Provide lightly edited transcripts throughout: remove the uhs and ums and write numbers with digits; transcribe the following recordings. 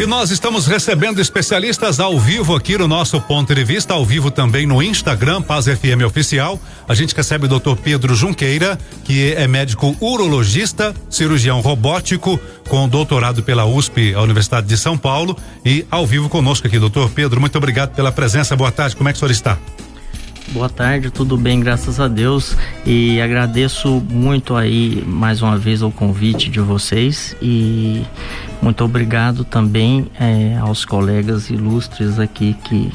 E nós estamos recebendo especialistas ao vivo aqui no nosso Ponto de Vista, ao vivo também no Instagram, Paz FM Oficial. A gente recebe o Dr. Pedro Junqueira, que é médico urologista, cirurgião robótico, com doutorado pela USP, a Universidade de São Paulo, e ao vivo conosco aqui, Dr. Pedro. Muito obrigado pela presença. Boa tarde. Como é que o senhor está? Boa tarde, tudo bem, graças a Deus, e agradeço muito aí mais uma vez o convite de vocês e muito obrigado também aos colegas ilustres aqui que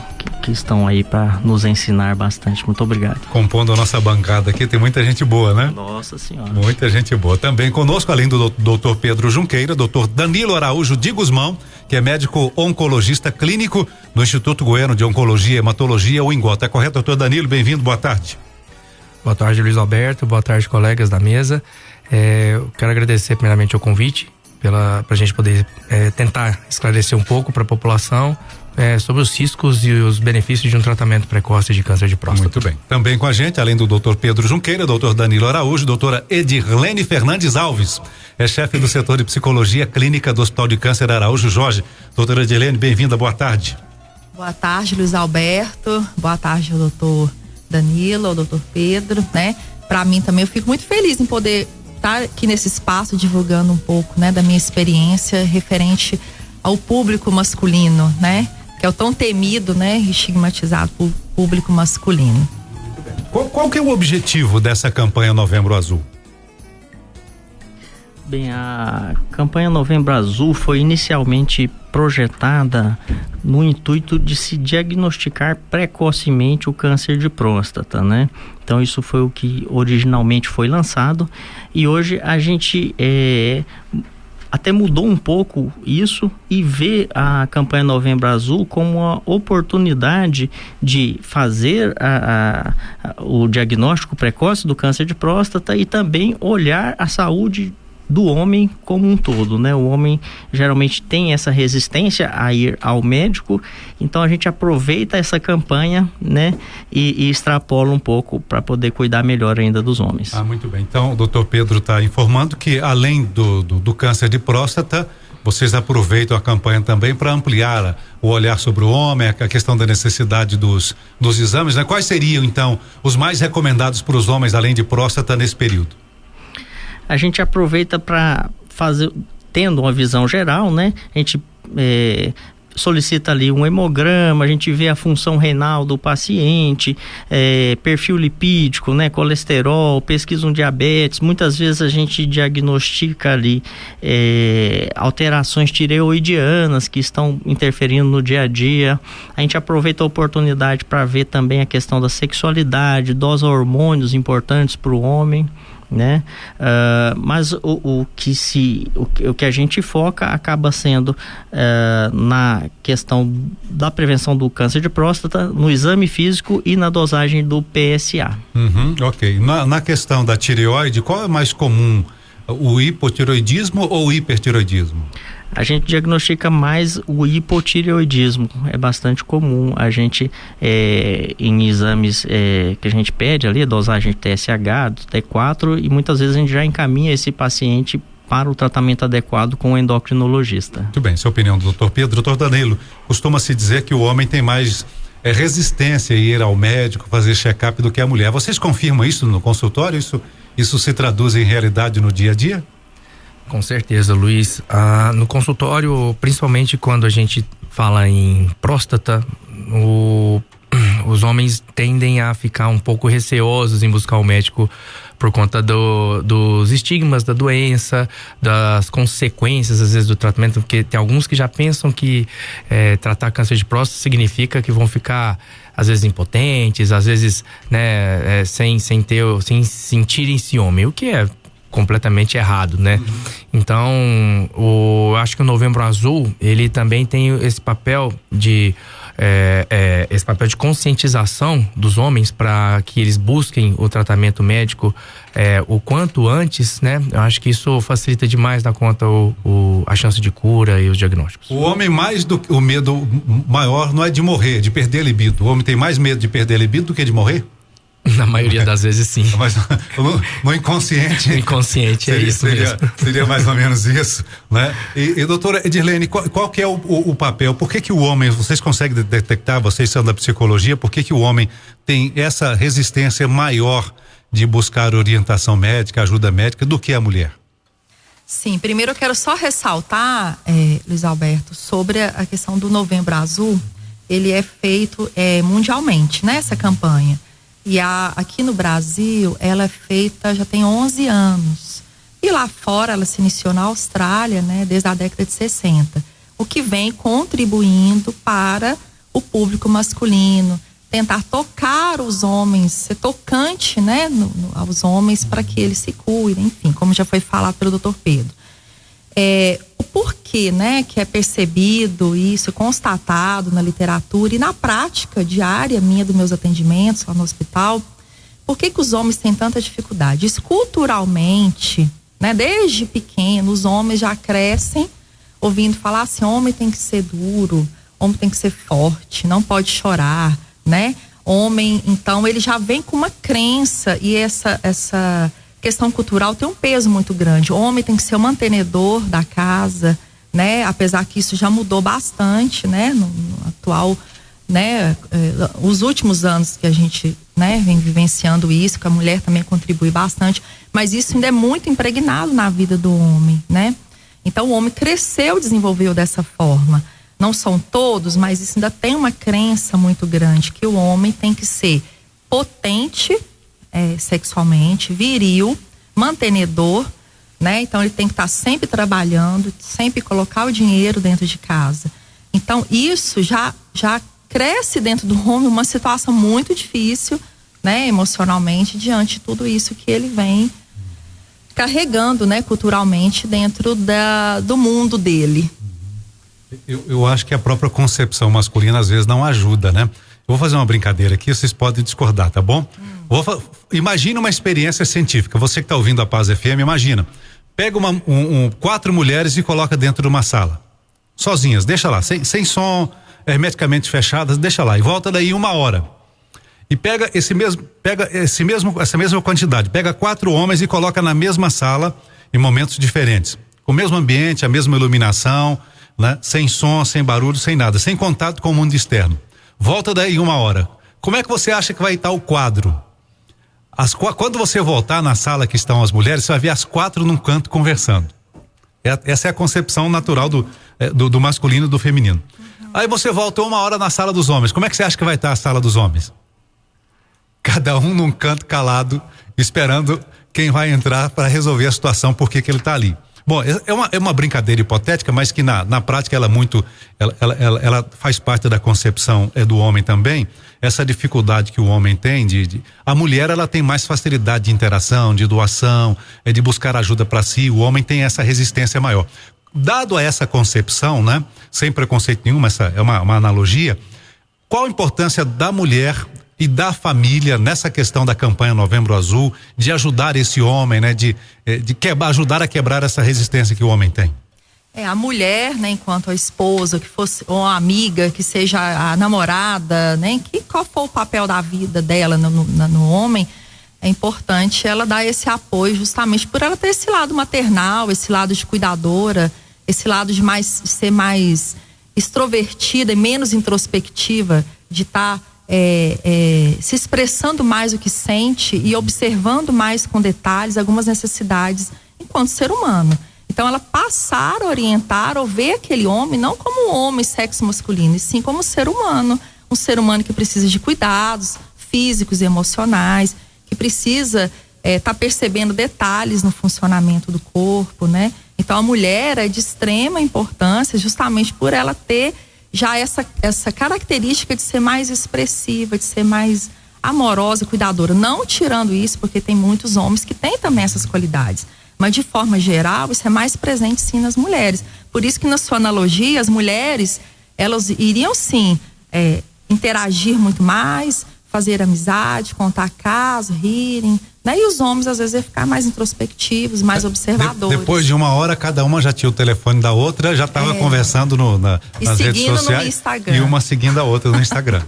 estão aí para nos ensinar bastante. Muito obrigado. Compondo a nossa bancada aqui tem muita gente boa, né? Nossa Senhora. Muita gente boa. Também conosco, além do Dr. Pedro Junqueira, Dr. Danilo Araújo de Guzmão, que é médico oncologista clínico no Instituto Goiano de Oncologia e Hematologia, o INGOT. É correto, doutor Danilo? Bem-vindo, boa tarde. Boa tarde, Luiz Alberto, boa tarde, colegas da mesa. Eu quero agradecer primeiramente o convite pra gente poder tentar esclarecer um pouco para a população sobre os riscos e os benefícios de um tratamento precoce de câncer de próstata. Muito bem. Também com a gente, além do Dr. Pedro Junqueira, Dr. Danilo Araújo, doutora Edirlene Fernandes Alves, é chefe do setor de psicologia clínica do Hospital de Câncer Araújo Jorge. Doutora Edirlene, bem-vinda, boa tarde. Boa tarde, Luiz Alberto, boa tarde ao doutor Danilo, ao doutor Pedro, né? Para mim também, eu fico muito feliz em poder estar aqui nesse espaço divulgando um pouco, né, da minha experiência referente ao público masculino, né? Que é o tão temido, né, estigmatizado por público masculino. Qual que é o objetivo dessa campanha Novembro Azul? Bem, a campanha Novembro Azul foi inicialmente projetada no intuito de se diagnosticar precocemente o câncer de próstata, né? Então isso foi o que originalmente foi lançado e hoje a gente até mudou um pouco isso e vê a campanha Novembro Azul como uma oportunidade de fazer o diagnóstico precoce do câncer de próstata e também olhar a saúde do homem como um todo, né? O homem geralmente tem essa resistência a ir ao médico, então a gente aproveita essa campanha, né? E extrapola um pouco para poder cuidar melhor ainda dos homens. Muito bem. Então, o doutor Pedro está informando que além do câncer de próstata, vocês aproveitam a campanha também para ampliar o olhar sobre o homem, a questão da necessidade dos exames, né? Quais seriam, então, os mais recomendados para os homens, além de próstata, nesse período? A gente aproveita para fazer, tendo uma visão geral, né? A gente solicita ali um hemograma, a gente vê a função renal do paciente, perfil lipídico, né? Colesterol, pesquisa um diabetes. Muitas vezes a gente diagnostica ali alterações tireoidianas que estão interferindo no dia a dia. A gente aproveita a oportunidade para ver também a questão da sexualidade, dos hormônios importantes para o homem, né? Mas o que a gente foca acaba sendo na questão da prevenção do câncer de próstata, no exame físico e na dosagem do PSA. Ok. Na questão da tireoide, qual é mais comum? O hipotireoidismo ou o hipertireoidismo? A gente diagnostica mais o hipotireoidismo, é bastante comum. A gente, em exames que a gente pede ali, dosagem de TSH, do T4, e muitas vezes a gente já encaminha esse paciente para o tratamento adequado com o endocrinologista. Muito bem, essa é a opinião do doutor Pedro. Doutor Danilo, costuma-se dizer que o homem tem mais resistência a ir ao médico, fazer check-up do que a mulher. Vocês confirmam isso no consultório? Isso se traduz em realidade no dia a dia? Com certeza, Luiz. No consultório, principalmente quando a gente fala em próstata, os homens tendem a ficar um pouco receosos em buscar o médico por conta dos estigmas da doença, das consequências às vezes do tratamento, porque tem alguns que já pensam que tratar câncer de próstata significa que vão ficar às vezes impotentes, às vezes, né, sem sentirem ciúme, o que é completamente errado, né? Então, eu acho que o Novembro Azul, ele também tem esse papel de conscientização dos homens para que eles busquem o tratamento médico o quanto antes, né? Eu acho que isso facilita demais na conta a chance de cura e os diagnósticos. O homem o medo maior não é de morrer, de perder a libido. O homem tem mais medo de perder a libido do que de morrer? Na maioria das vezes, sim. Mas no inconsciente. No inconsciente, é isso mesmo. Seria mais ou menos isso, né? E doutora Edirlene, qual que é o papel? Por que o homem, vocês conseguem detectar, vocês são da psicologia, por que o homem tem essa resistência maior de buscar orientação médica, ajuda médica, do que a mulher? Sim, primeiro eu quero só ressaltar, Luiz Alberto, sobre a questão do Novembro Azul. Ele é feito mundialmente, né, essa campanha. E aqui no Brasil, ela é feita já tem 11 anos. E lá fora, ela se iniciou na Austrália, né, desde a década de 60. O que vem contribuindo para o público masculino, tentar tocar os homens, ser tocante, né, aos homens para que eles se cuidem, enfim, como já foi falado pelo Dr. Pedro. O porquê, né, que é percebido isso, constatado na literatura e na prática diária minha dos meus atendimentos lá no hospital, por que os homens têm tanta dificuldade? Isso, culturalmente, né, desde pequeno, os homens já crescem ouvindo falar assim, homem tem que ser duro, homem tem que ser forte, não pode chorar, né? Homem, então, ele já vem com uma crença e essa questão cultural tem um peso muito grande. O homem tem que ser o mantenedor da casa, né? Apesar que isso já mudou bastante, né? No atual, né? Os últimos anos que a gente, né, vem vivenciando isso, que a mulher também contribui bastante, mas isso ainda é muito impregnado na vida do homem, né? Então o homem cresceu, desenvolveu dessa forma. Não são todos, mas isso ainda tem uma crença muito grande que o homem tem que ser potente sexualmente, viril, mantenedor, né? Então ele tem que estar sempre trabalhando, sempre colocar o dinheiro dentro de casa. Então isso já cresce dentro do homem uma situação muito difícil, né? Emocionalmente, diante de tudo isso que ele vem carregando, né? Culturalmente dentro do mundo dele. Eu acho que a própria concepção masculina às vezes não ajuda, né? Eu vou fazer uma brincadeira aqui, vocês podem discordar, tá bom? Imagina uma experiência científica, você que está ouvindo a Paz FM, imagina, pega 4 mulheres e coloca dentro de uma sala, sozinhas, deixa lá, sem som, hermeticamente fechadas, deixa lá, e volta daí 1 hora, e pega essa mesma quantidade, pega 4 homens e coloca na mesma sala, em momentos diferentes, com o mesmo ambiente, a mesma iluminação, né? Sem som, sem barulho, sem nada, sem contato com o mundo externo. Volta daí 1 hora. Como é que você acha que vai estar o quadro? Quando você voltar na sala que estão as mulheres, você vai ver as 4 num canto conversando. Essa é a concepção natural do masculino e do feminino. Aí você volta 1 hora na sala dos homens. Como é que você acha que vai estar a sala dos homens? Cada um num canto calado, esperando quem vai entrar para resolver a situação, por que ele está ali. Bom, é uma brincadeira hipotética, mas que na prática ela faz parte da concepção do homem também. Essa dificuldade que o homem tem a mulher, ela tem mais facilidade de interação, de doação, de buscar ajuda para si. O homem tem essa resistência maior. Dado a essa concepção, né, sem preconceito nenhum, essa é uma analogia. Qual a importância da mulher e da família nessa questão da campanha Novembro Azul, de ajudar esse homem, né, de ajudar a quebrar essa resistência que o homem tem? A mulher, né, enquanto a esposa, que fosse ou a amiga, que seja a namorada, né, qual for o papel da vida dela no homem, é importante ela dar esse apoio justamente por ela ter esse lado maternal, esse lado de cuidadora, esse lado de ser mais extrovertida e menos introspectiva, de estar se expressando mais o que sente e observando mais com detalhes algumas necessidades enquanto ser humano. Então ela passar a orientar ou ver aquele homem não como um homem sexo masculino, e sim como um ser humano que precisa de cuidados físicos e emocionais, que precisa tá percebendo detalhes no funcionamento do corpo, né? Então a mulher é de extrema importância justamente por ela ter já essa característica de ser mais expressiva, de ser mais amorosa, cuidadora, não tirando isso, porque tem muitos homens que têm também essas qualidades, mas de forma geral isso é mais presente sim nas mulheres. Por isso que na sua analogia as mulheres, elas iriam sim interagir muito mais, fazer amizade, contar caso, rirem, né? E os homens às vezes iam ficar mais introspectivos, mais observadores. Depois de uma hora, cada uma já tinha o telefone da outra, já estava conversando nas redes sociais. No Instagram. E uma seguindo a outra no Instagram.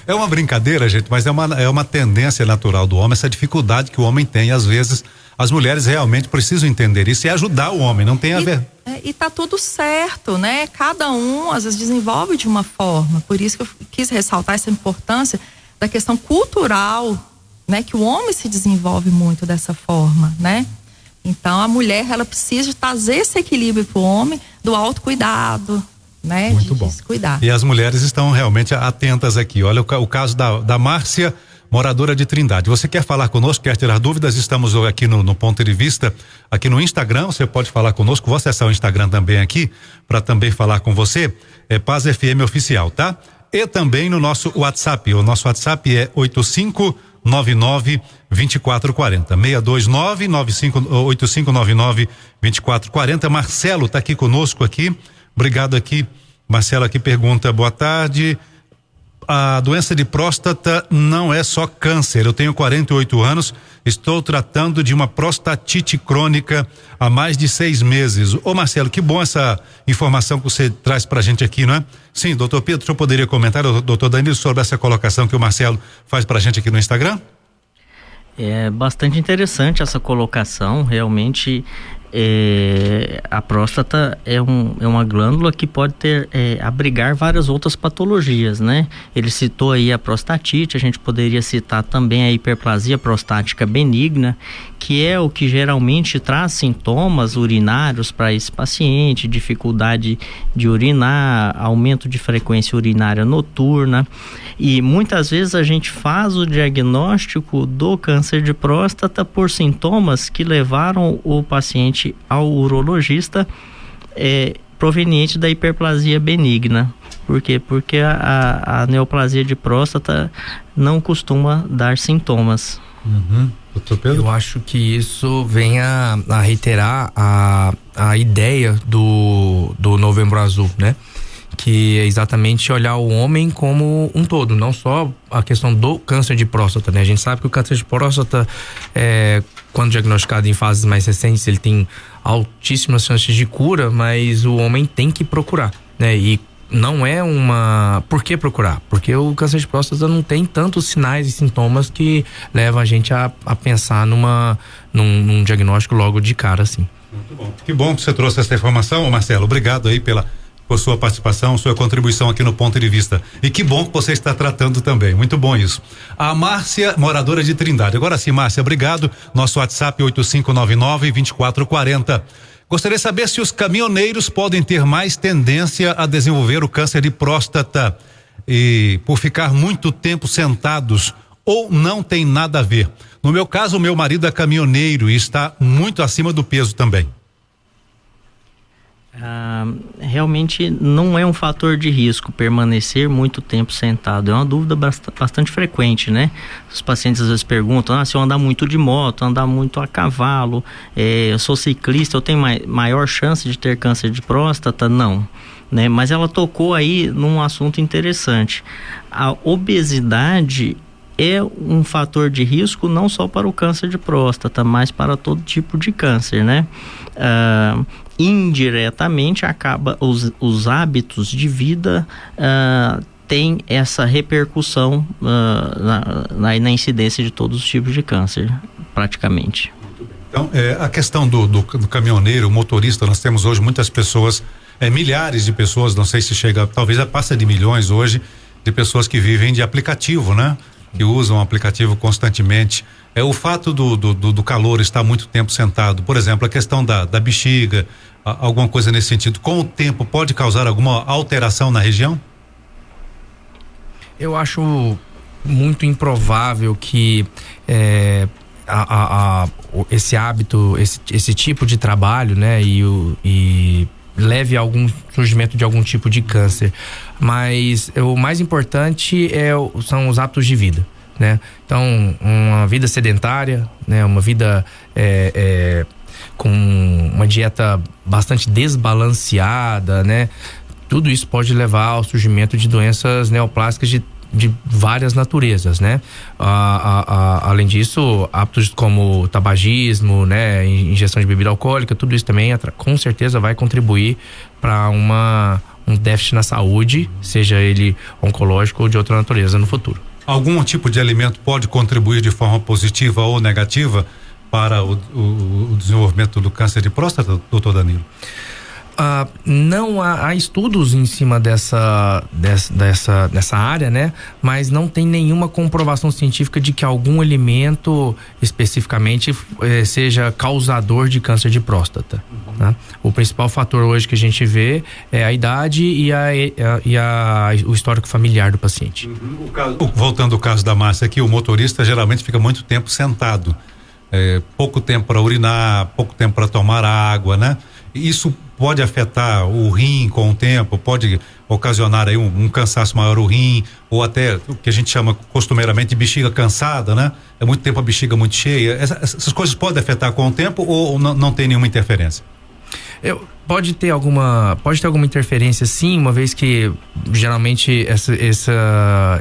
É uma brincadeira, gente, mas é uma tendência natural do homem, essa dificuldade que o homem tem. Às vezes, as mulheres realmente precisam entender isso e ajudar o homem, não tem a ver. E tá tudo certo, né? Cada um às vezes desenvolve de uma forma. Por isso que eu quis ressaltar essa importância da questão cultural, né? Que o homem se desenvolve muito dessa forma, né? Então a mulher, ela precisa trazer esse equilíbrio pro homem do autocuidado, né? Muito bom. De se cuidar. E as mulheres estão realmente atentas aqui. Olha o caso da Márcia, moradora de Trindade. Você quer falar conosco, quer tirar dúvidas? Estamos aqui no Ponto de Vista, aqui no Instagram. Você pode falar conosco. Vou acessar o Instagram também aqui para também falar com você. É Paz FM Oficial, tá? E também no nosso WhatsApp. O nosso WhatsApp é 8599-2440. 629-8599-2440. Marcelo tá aqui conosco aqui. Obrigado aqui. Marcelo aqui pergunta: boa tarde. A doença de próstata não é só câncer. Eu tenho 48 anos, estou tratando de uma prostatite crônica há mais de 6 meses. Ô Marcelo, que bom essa informação que você traz pra gente aqui, não é? Sim, doutor Pedro, o senhor poderia comentar, doutor Danilo, sobre essa colocação que o Marcelo faz pra gente aqui no Instagram? É bastante interessante essa colocação, realmente. A próstata é uma glândula que pode abrigar várias outras patologias, né? Ele citou aí a prostatite, a gente poderia citar também a hiperplasia prostática benigna, que é o que geralmente traz sintomas urinários para esse paciente, dificuldade de urinar, aumento de frequência urinária noturna, e muitas vezes a gente faz o diagnóstico do câncer de próstata por sintomas que levaram o paciente ao urologista proveniente da hiperplasia benigna. Por quê? Porque a neoplasia de próstata não costuma dar sintomas. Doutor Pedro? Eu acho que isso vem a reiterar a ideia do Novembro Azul, né? Que é exatamente olhar o homem como um todo, não só a questão do câncer de próstata, né? A gente sabe que o câncer de próstata, quando diagnosticado em fases mais recentes, ele tem altíssimas chances de cura, mas o homem tem que procurar, né? E não é por que procurar? Porque o câncer de próstata não tem tantos sinais e sintomas que levam a gente a pensar num diagnóstico logo de cara, assim. Muito bom. Que bom que você trouxe essa informação, Marcelo. Obrigado aí por sua participação, sua contribuição aqui no Ponto de Vista. E que bom que você está tratando também. Muito bom isso. A Márcia, moradora de Trindade. Agora sim, Márcia, obrigado. Nosso WhatsApp 8599-2440. Gostaria de saber se os caminhoneiros podem ter mais tendência a desenvolver o câncer de próstata e por ficar muito tempo sentados, ou não tem nada a ver. No meu caso, o meu marido é caminhoneiro e está muito acima do peso também. Realmente não é um fator de risco permanecer muito tempo sentado. É uma dúvida bastante frequente, né? Os pacientes às vezes perguntam: se eu andar muito de moto, andar muito a cavalo, eu sou ciclista, eu tenho maior chance de ter câncer de próstata? Não, né? Mas ela tocou aí num assunto interessante. A obesidade é um fator de risco não só para o câncer de próstata, mas para todo tipo de câncer, né? Indiretamente acaba os hábitos de vida tem essa repercussão na incidência de todos os tipos de câncer, praticamente. Então, a questão do caminhoneiro, motorista, nós temos hoje muitas pessoas, milhares de pessoas, não sei se chega, talvez passa de milhões hoje, de pessoas que vivem de aplicativo, né? Que usam o aplicativo constantemente. O fato do calor estar muito tempo sentado, por exemplo, a questão da bexiga, alguma coisa nesse sentido, com o tempo pode causar alguma alteração na região? Eu acho muito improvável que esse hábito, esse tipo de trabalho, né, e leve a algum surgimento de algum tipo de câncer. Mas o mais importante são os hábitos de vida, né? Então, uma vida sedentária, né? Uma vida com uma dieta bastante desbalanceada, né? Tudo isso pode levar ao surgimento de doenças neoplásicas de de várias naturezas, né? Além disso, hábitos como tabagismo, né? Ingestão de bebida alcoólica, tudo isso também com certeza vai contribuir para um déficit na saúde, seja ele oncológico ou de outra natureza no futuro. Algum tipo de alimento pode contribuir de forma positiva ou negativa para o desenvolvimento do câncer de próstata, doutor Danilo? Não há estudos em cima dessa área, né? Mas não tem nenhuma comprovação científica de que algum alimento especificamente seja causador de câncer de próstata. Né? O principal fator hoje que a gente vê é a idade e o histórico familiar do paciente. Voltando ao caso da Márcia aqui, o motorista geralmente fica muito tempo sentado, pouco tempo para urinar, pouco tempo para tomar água, né? Isso pode afetar o rim com o tempo, pode ocasionar aí um cansaço maior o rim, ou até o que a gente chama costumeiramente de bexiga cansada, né? É muito tempo a bexiga muito cheia. Essas coisas podem afetar com o tempo ou não tem nenhuma interferência? Pode ter alguma interferência, sim, uma vez que geralmente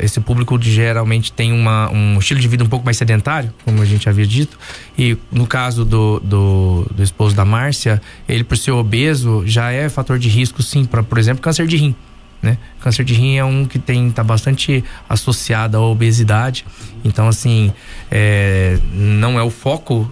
esse público geralmente tem um estilo de vida um pouco mais sedentário, como a gente havia dito, e no caso do esposo da Márcia, ele por ser obeso já é fator de risco, sim, para, por exemplo, câncer de rim. Né? Câncer de rim é um que tá bastante associado à obesidade, então assim, não é o foco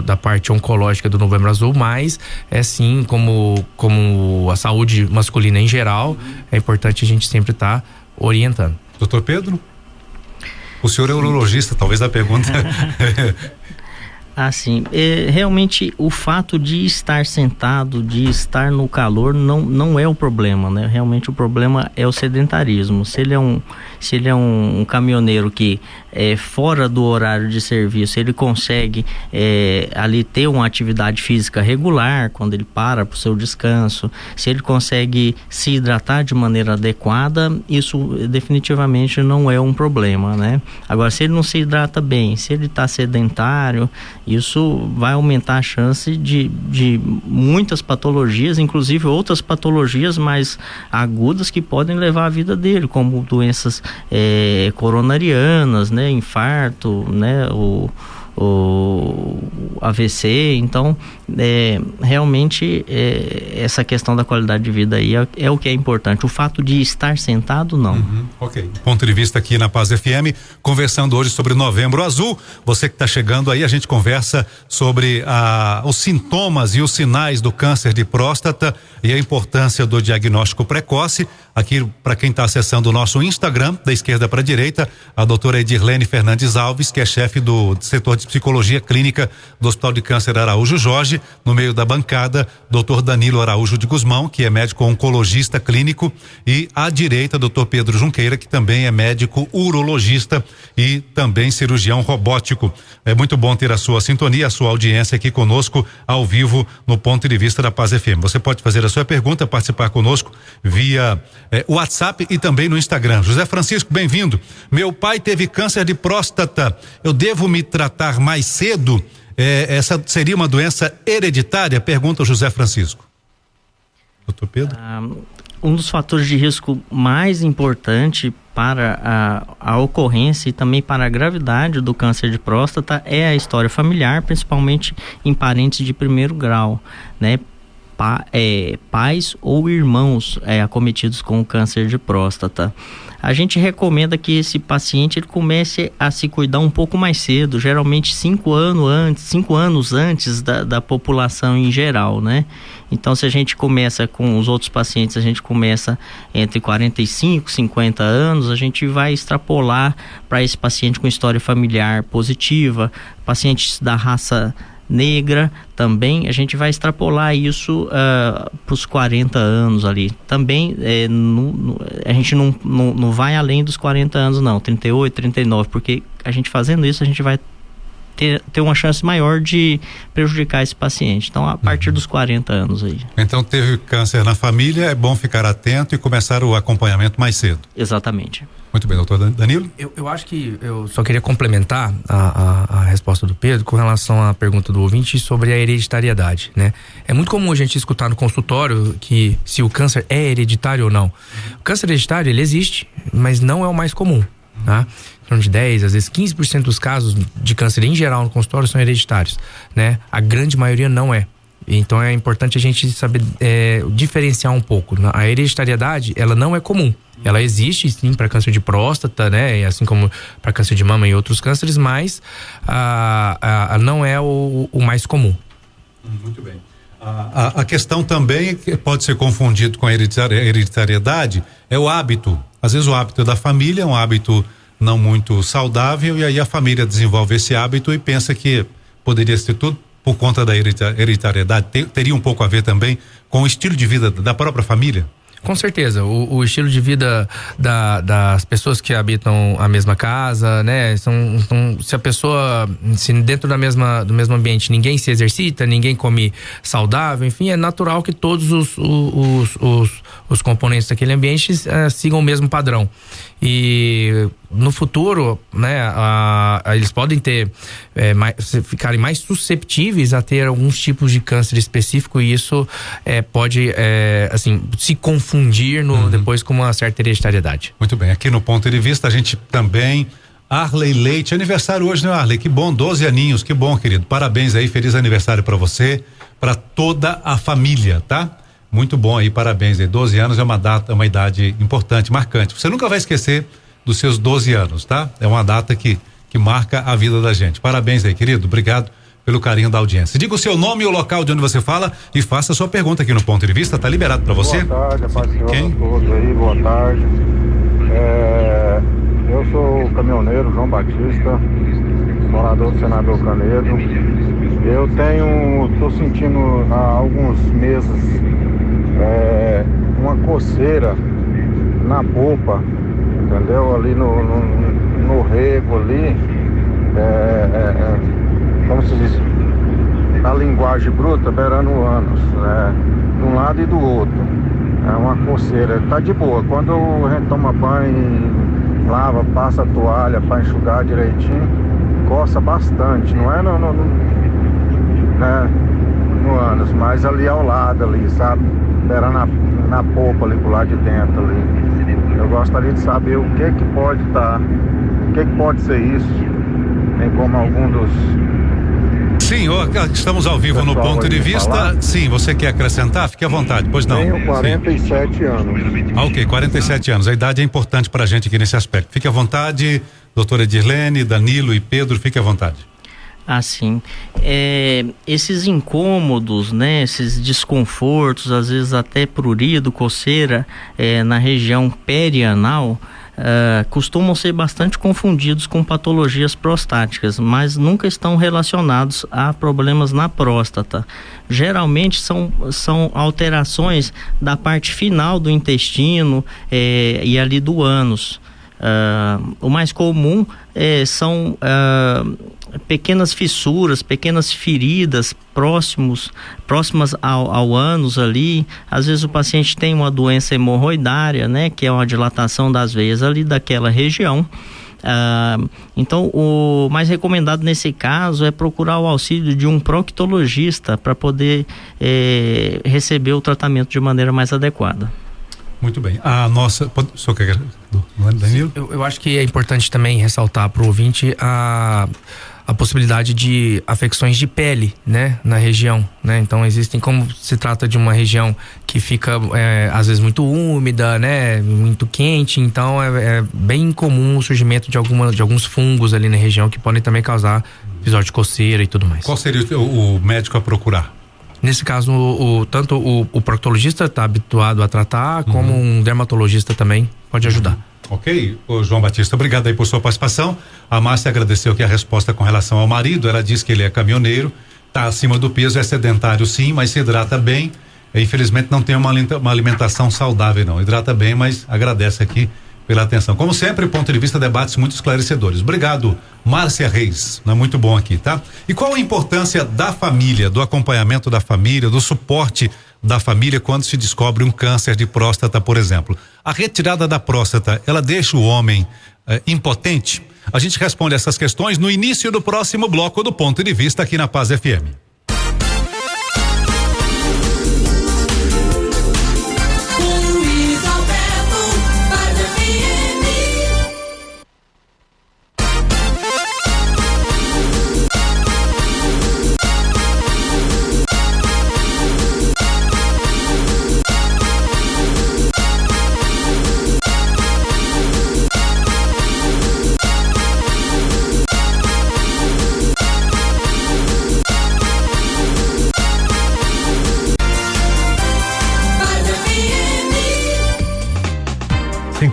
da parte oncológica do Novembro Azul, mas é sim como a saúde masculina em geral, é importante a gente sempre estar orientando. Doutor Pedro? O senhor é urologista, talvez a pergunta... Assim, realmente o fato de estar sentado, de estar no calor, não é o problema, né? Realmente o problema é o sedentarismo. Se ele é um caminhoneiro que fora do horário de serviço, ele consegue ali ter uma atividade física regular quando ele para o seu descanso, se ele consegue se hidratar de maneira adequada, isso definitivamente não é um problema, né? Agora, se ele não se hidrata bem, se ele está sedentário, isso vai aumentar a chance de muitas patologias, inclusive outras patologias mais agudas que podem levar a vida dele, como doenças coronarianas, né, infarto, né, o AVC. Então, realmente essa questão da qualidade de vida aí é o que é importante. O fato de estar sentado, não. Ok. Ponto de vista aqui na Paz FM, conversando hoje sobre Novembro Azul. Você que está chegando aí, a gente conversa sobre os sintomas e os sinais do câncer de próstata e a importância do diagnóstico precoce. Aqui, para quem está acessando o nosso Instagram, da esquerda para a direita, a doutora Edirlene Fernandes Alves, que é chefe do setor de psicologia clínica do Hospital de Câncer Araújo Jorge. No meio da bancada, doutor Danilo Araújo de Guzmão, que é médico oncologista clínico, e à direita, doutor Pedro Junqueira, que também é médico urologista e também cirurgião robótico. É muito bom ter a sua sintonia, a sua audiência aqui conosco, ao vivo, no Ponto de Vista da Paz FM. Você pode fazer a sua pergunta, participar conosco via WhatsApp e também no Instagram. José Francisco, bem-vindo. Meu pai teve câncer de próstata. Eu devo me tratar mais cedo? Essa seria uma doença hereditária? Pergunta o José Francisco. Doutor Pedro? Um dos fatores de risco mais importante para a ocorrência e também para a gravidade do câncer de próstata é a história familiar, principalmente em parentes de primeiro grau, né? Pais ou irmãos acometidos com câncer de próstata. A gente recomenda que esse paciente ele comece a se cuidar um pouco mais cedo, geralmente 5 anos antes da população em geral, né? Então, se a gente começa com os outros pacientes, a gente começa entre 45 e 50 anos, a gente vai extrapolar para esse paciente com história familiar positiva, pacientes da raça negra também, a gente vai extrapolar isso para os 40 anos ali. Também a gente não vai além dos 40 anos não, 38, 39, porque a gente fazendo isso, a gente vai ter uma chance maior de prejudicar esse paciente. Então, a partir dos 40 anos aí. Então, teve câncer na família, é bom ficar atento e começar o acompanhamento mais cedo. Exatamente. Muito bem, doutor Danilo. Eu acho que eu só queria complementar a resposta do Pedro com relação à pergunta do ouvinte sobre a hereditariedade, né? É muito comum a gente escutar no consultório que se o câncer é hereditário ou não. O câncer hereditário, ele existe, mas não é o mais comum, tá? Em torno de 10, às vezes 15% dos casos de câncer em geral no consultório são hereditários, né? A grande maioria não é. Então é importante a gente saber diferenciar um pouco. A hereditariedade, ela não é comum. Ela existe sim para câncer de próstata, né? Assim como para câncer de mama e outros cânceres, mas não é o mais comum. Muito bem. A questão também que pode ser confundido com a hereditariedade é o hábito. Às vezes o hábito da família é um hábito não muito saudável e aí a família desenvolve esse hábito e pensa que poderia ser tudo por conta da hereditariedade. Teria um pouco a ver também com o estilo de vida da própria família? Com certeza, o estilo de vida das pessoas que habitam a mesma casa, né? Se a pessoa, se dentro do mesmo ambiente ninguém se exercita, ninguém come saudável, enfim, é natural que todos os componentes daquele ambiente sigam o mesmo padrão. E no futuro, né, eles podem ficarem mais susceptíveis a ter alguns tipos de câncer específico e isso pode, se confundir depois com uma certa hereditariedade. Muito bem, aqui no Ponto de Vista a gente também, Arley Leite, aniversário hoje, né, Arley? Que bom, 12 aninhos, que bom, querido. Parabéns aí, feliz aniversário para você, para toda a família, tá? Muito bom aí, parabéns aí. 12 anos é uma idade importante, marcante. Você nunca vai esquecer dos seus 12 anos, tá? É uma data que marca a vida da gente. Parabéns aí, querido. Obrigado pelo carinho da audiência. Diga o seu nome e o local de onde você fala e faça a sua pergunta aqui no Ponto de Vista. Tá liberado para você? Boa tarde, paz do Senhor a todos aí, boa tarde. Eu sou o caminhoneiro João Batista, morador do Senador Canedo. Eu tô sentindo há alguns meses uma coceira na polpa, entendeu? Ali no rego ali, como se diz, na linguagem bruta, beirando o ânus, né? De um lado e do outro. É uma coceira, tá de boa. Quando a gente toma banho, lava, passa a toalha para enxugar direitinho, coça bastante, não é no ânus, mas ali ao lado ali, sabe? Beirando na polpa ali, pro lado de dentro ali. Eu gostaria de saber o que pode ser isso. Tem como algum dos... Sim, estamos ao vivo no Ponto de Vista. Falar? Sim, você quer acrescentar? Fique à vontade, pois não. Tenho 47 anos. Ok, 47 anos. A idade é importante pra gente aqui nesse aspecto. Fique à vontade, doutora Edirlene, Danilo e Pedro, fique à vontade. Sim. Esses incômodos, né, esses desconfortos, às vezes até prurido, coceira, na região perianal, costumam ser bastante confundidos com patologias prostáticas, mas nunca estão relacionados a problemas na próstata. Geralmente são alterações da parte final do intestino e ali do ânus. O mais comum são pequenas fissuras, pequenas feridas próximas ao ânus ali. Às vezes o paciente tem uma doença hemorroidária, né, que é uma dilatação das veias ali daquela região. Então o mais recomendado nesse caso é procurar o auxílio de um proctologista para poder receber o tratamento de maneira mais adequada. Muito bem. Danilo? Eu acho que é importante também ressaltar para o ouvinte a possibilidade de afecções de pele, né, na região, né? Então existem, como se trata de uma região que fica às vezes muito úmida, né, muito quente, então é bem comum o surgimento de alguns fungos ali na região que podem também causar episódio de coceira e tudo mais. Qual seria o médico a procurar? Nesse caso, tanto o proctologista está habituado a tratar, como um dermatologista também pode ajudar. Ok, João Batista, obrigado aí por sua participação. A Márcia agradeceu aqui a resposta com relação ao marido. Ela diz que ele é caminhoneiro, está acima do peso, é sedentário sim, mas se hidrata bem. Infelizmente não tem uma alimentação saudável não, hidrata bem, mas agradece aqui pela atenção. Como sempre, ponto de vista, debates muito esclarecedores. Obrigado, Márcia Reis, não é muito bom aqui, tá? E qual a importância da família, do acompanhamento da família, do suporte da família quando se descobre um câncer de próstata, por exemplo? A retirada da próstata, ela deixa o homem impotente? A gente responde essas questões no início do próximo bloco do Ponto de Vista aqui na Paz FM.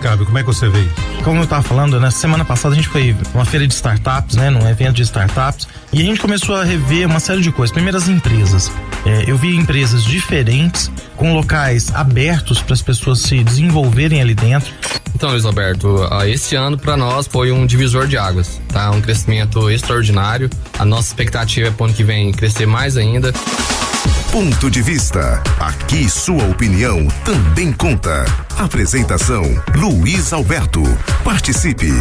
Cabe, como é que você veio? Como eu estava falando, na semana passada a gente foi numa feira de startups, né, num evento de startups, e a gente começou a rever uma série de coisas. Primeiro, as empresas. Eu vi empresas diferentes, com locais abertos para as pessoas se desenvolverem ali dentro. Então, Luiz Alberto, esse ano para nós foi um divisor de águas, tá? Um crescimento extraordinário. A nossa expectativa é para o ano que vem crescer mais ainda. Ponto de Vista. Aqui sua opinião também conta. Apresentação: Luiz Alberto. Participe.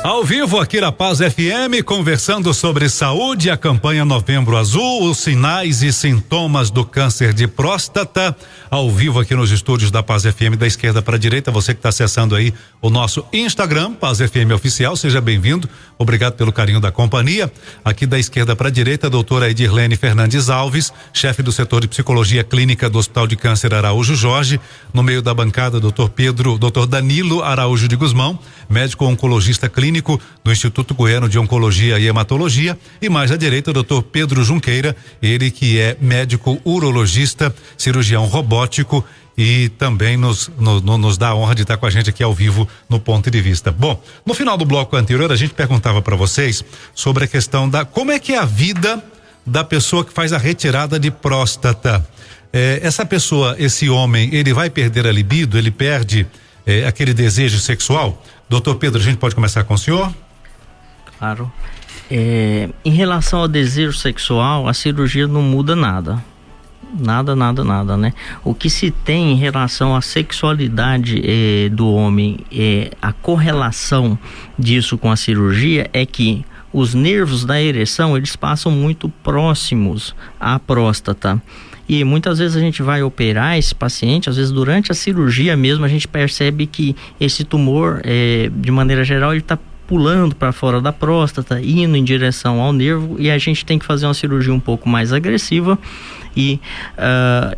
Ao vivo aqui na Paz FM, conversando sobre saúde, a campanha Novembro Azul, os sinais e sintomas do câncer de próstata. Ao vivo aqui nos estúdios da Paz FM, da esquerda para a direita. Você que está acessando aí o nosso Instagram, Paz FM Oficial, seja bem-vindo. Obrigado pelo carinho da companhia. Aqui da esquerda para a direita, a doutora Edirlene Fernandes Alves, chefe do setor de psicologia clínica do Hospital de Câncer Araújo Jorge. No meio da bancada, doutor Danilo Araújo de Guzmão, médico oncologista clínico do Instituto Goiano de Oncologia e Hematologia. E mais à direita, doutor Pedro Junqueira, ele que é médico urologista, cirurgião robótico e também nos dá a honra de estar com a gente aqui ao vivo no Ponto de Vista. Bom, no final do bloco anterior a gente perguntava para vocês sobre a questão da como é que é a vida da pessoa que faz a retirada de próstata. Essa pessoa, esse homem, ele vai perder a libido, ele perde aquele desejo sexual? Doutor Pedro, a gente pode começar com o senhor? Claro. Em relação ao desejo sexual, a cirurgia não muda nada. Nada, né? O que se tem em relação à sexualidade do homem, a correlação disso com a cirurgia é que os nervos da ereção, eles passam muito próximos à próstata. E muitas vezes a gente vai operar esse paciente, às vezes durante a cirurgia mesmo, a gente percebe que esse tumor, de maneira geral, ele está pulando para fora da próstata, indo em direção ao nervo, e a gente tem que fazer uma cirurgia um pouco mais agressiva, e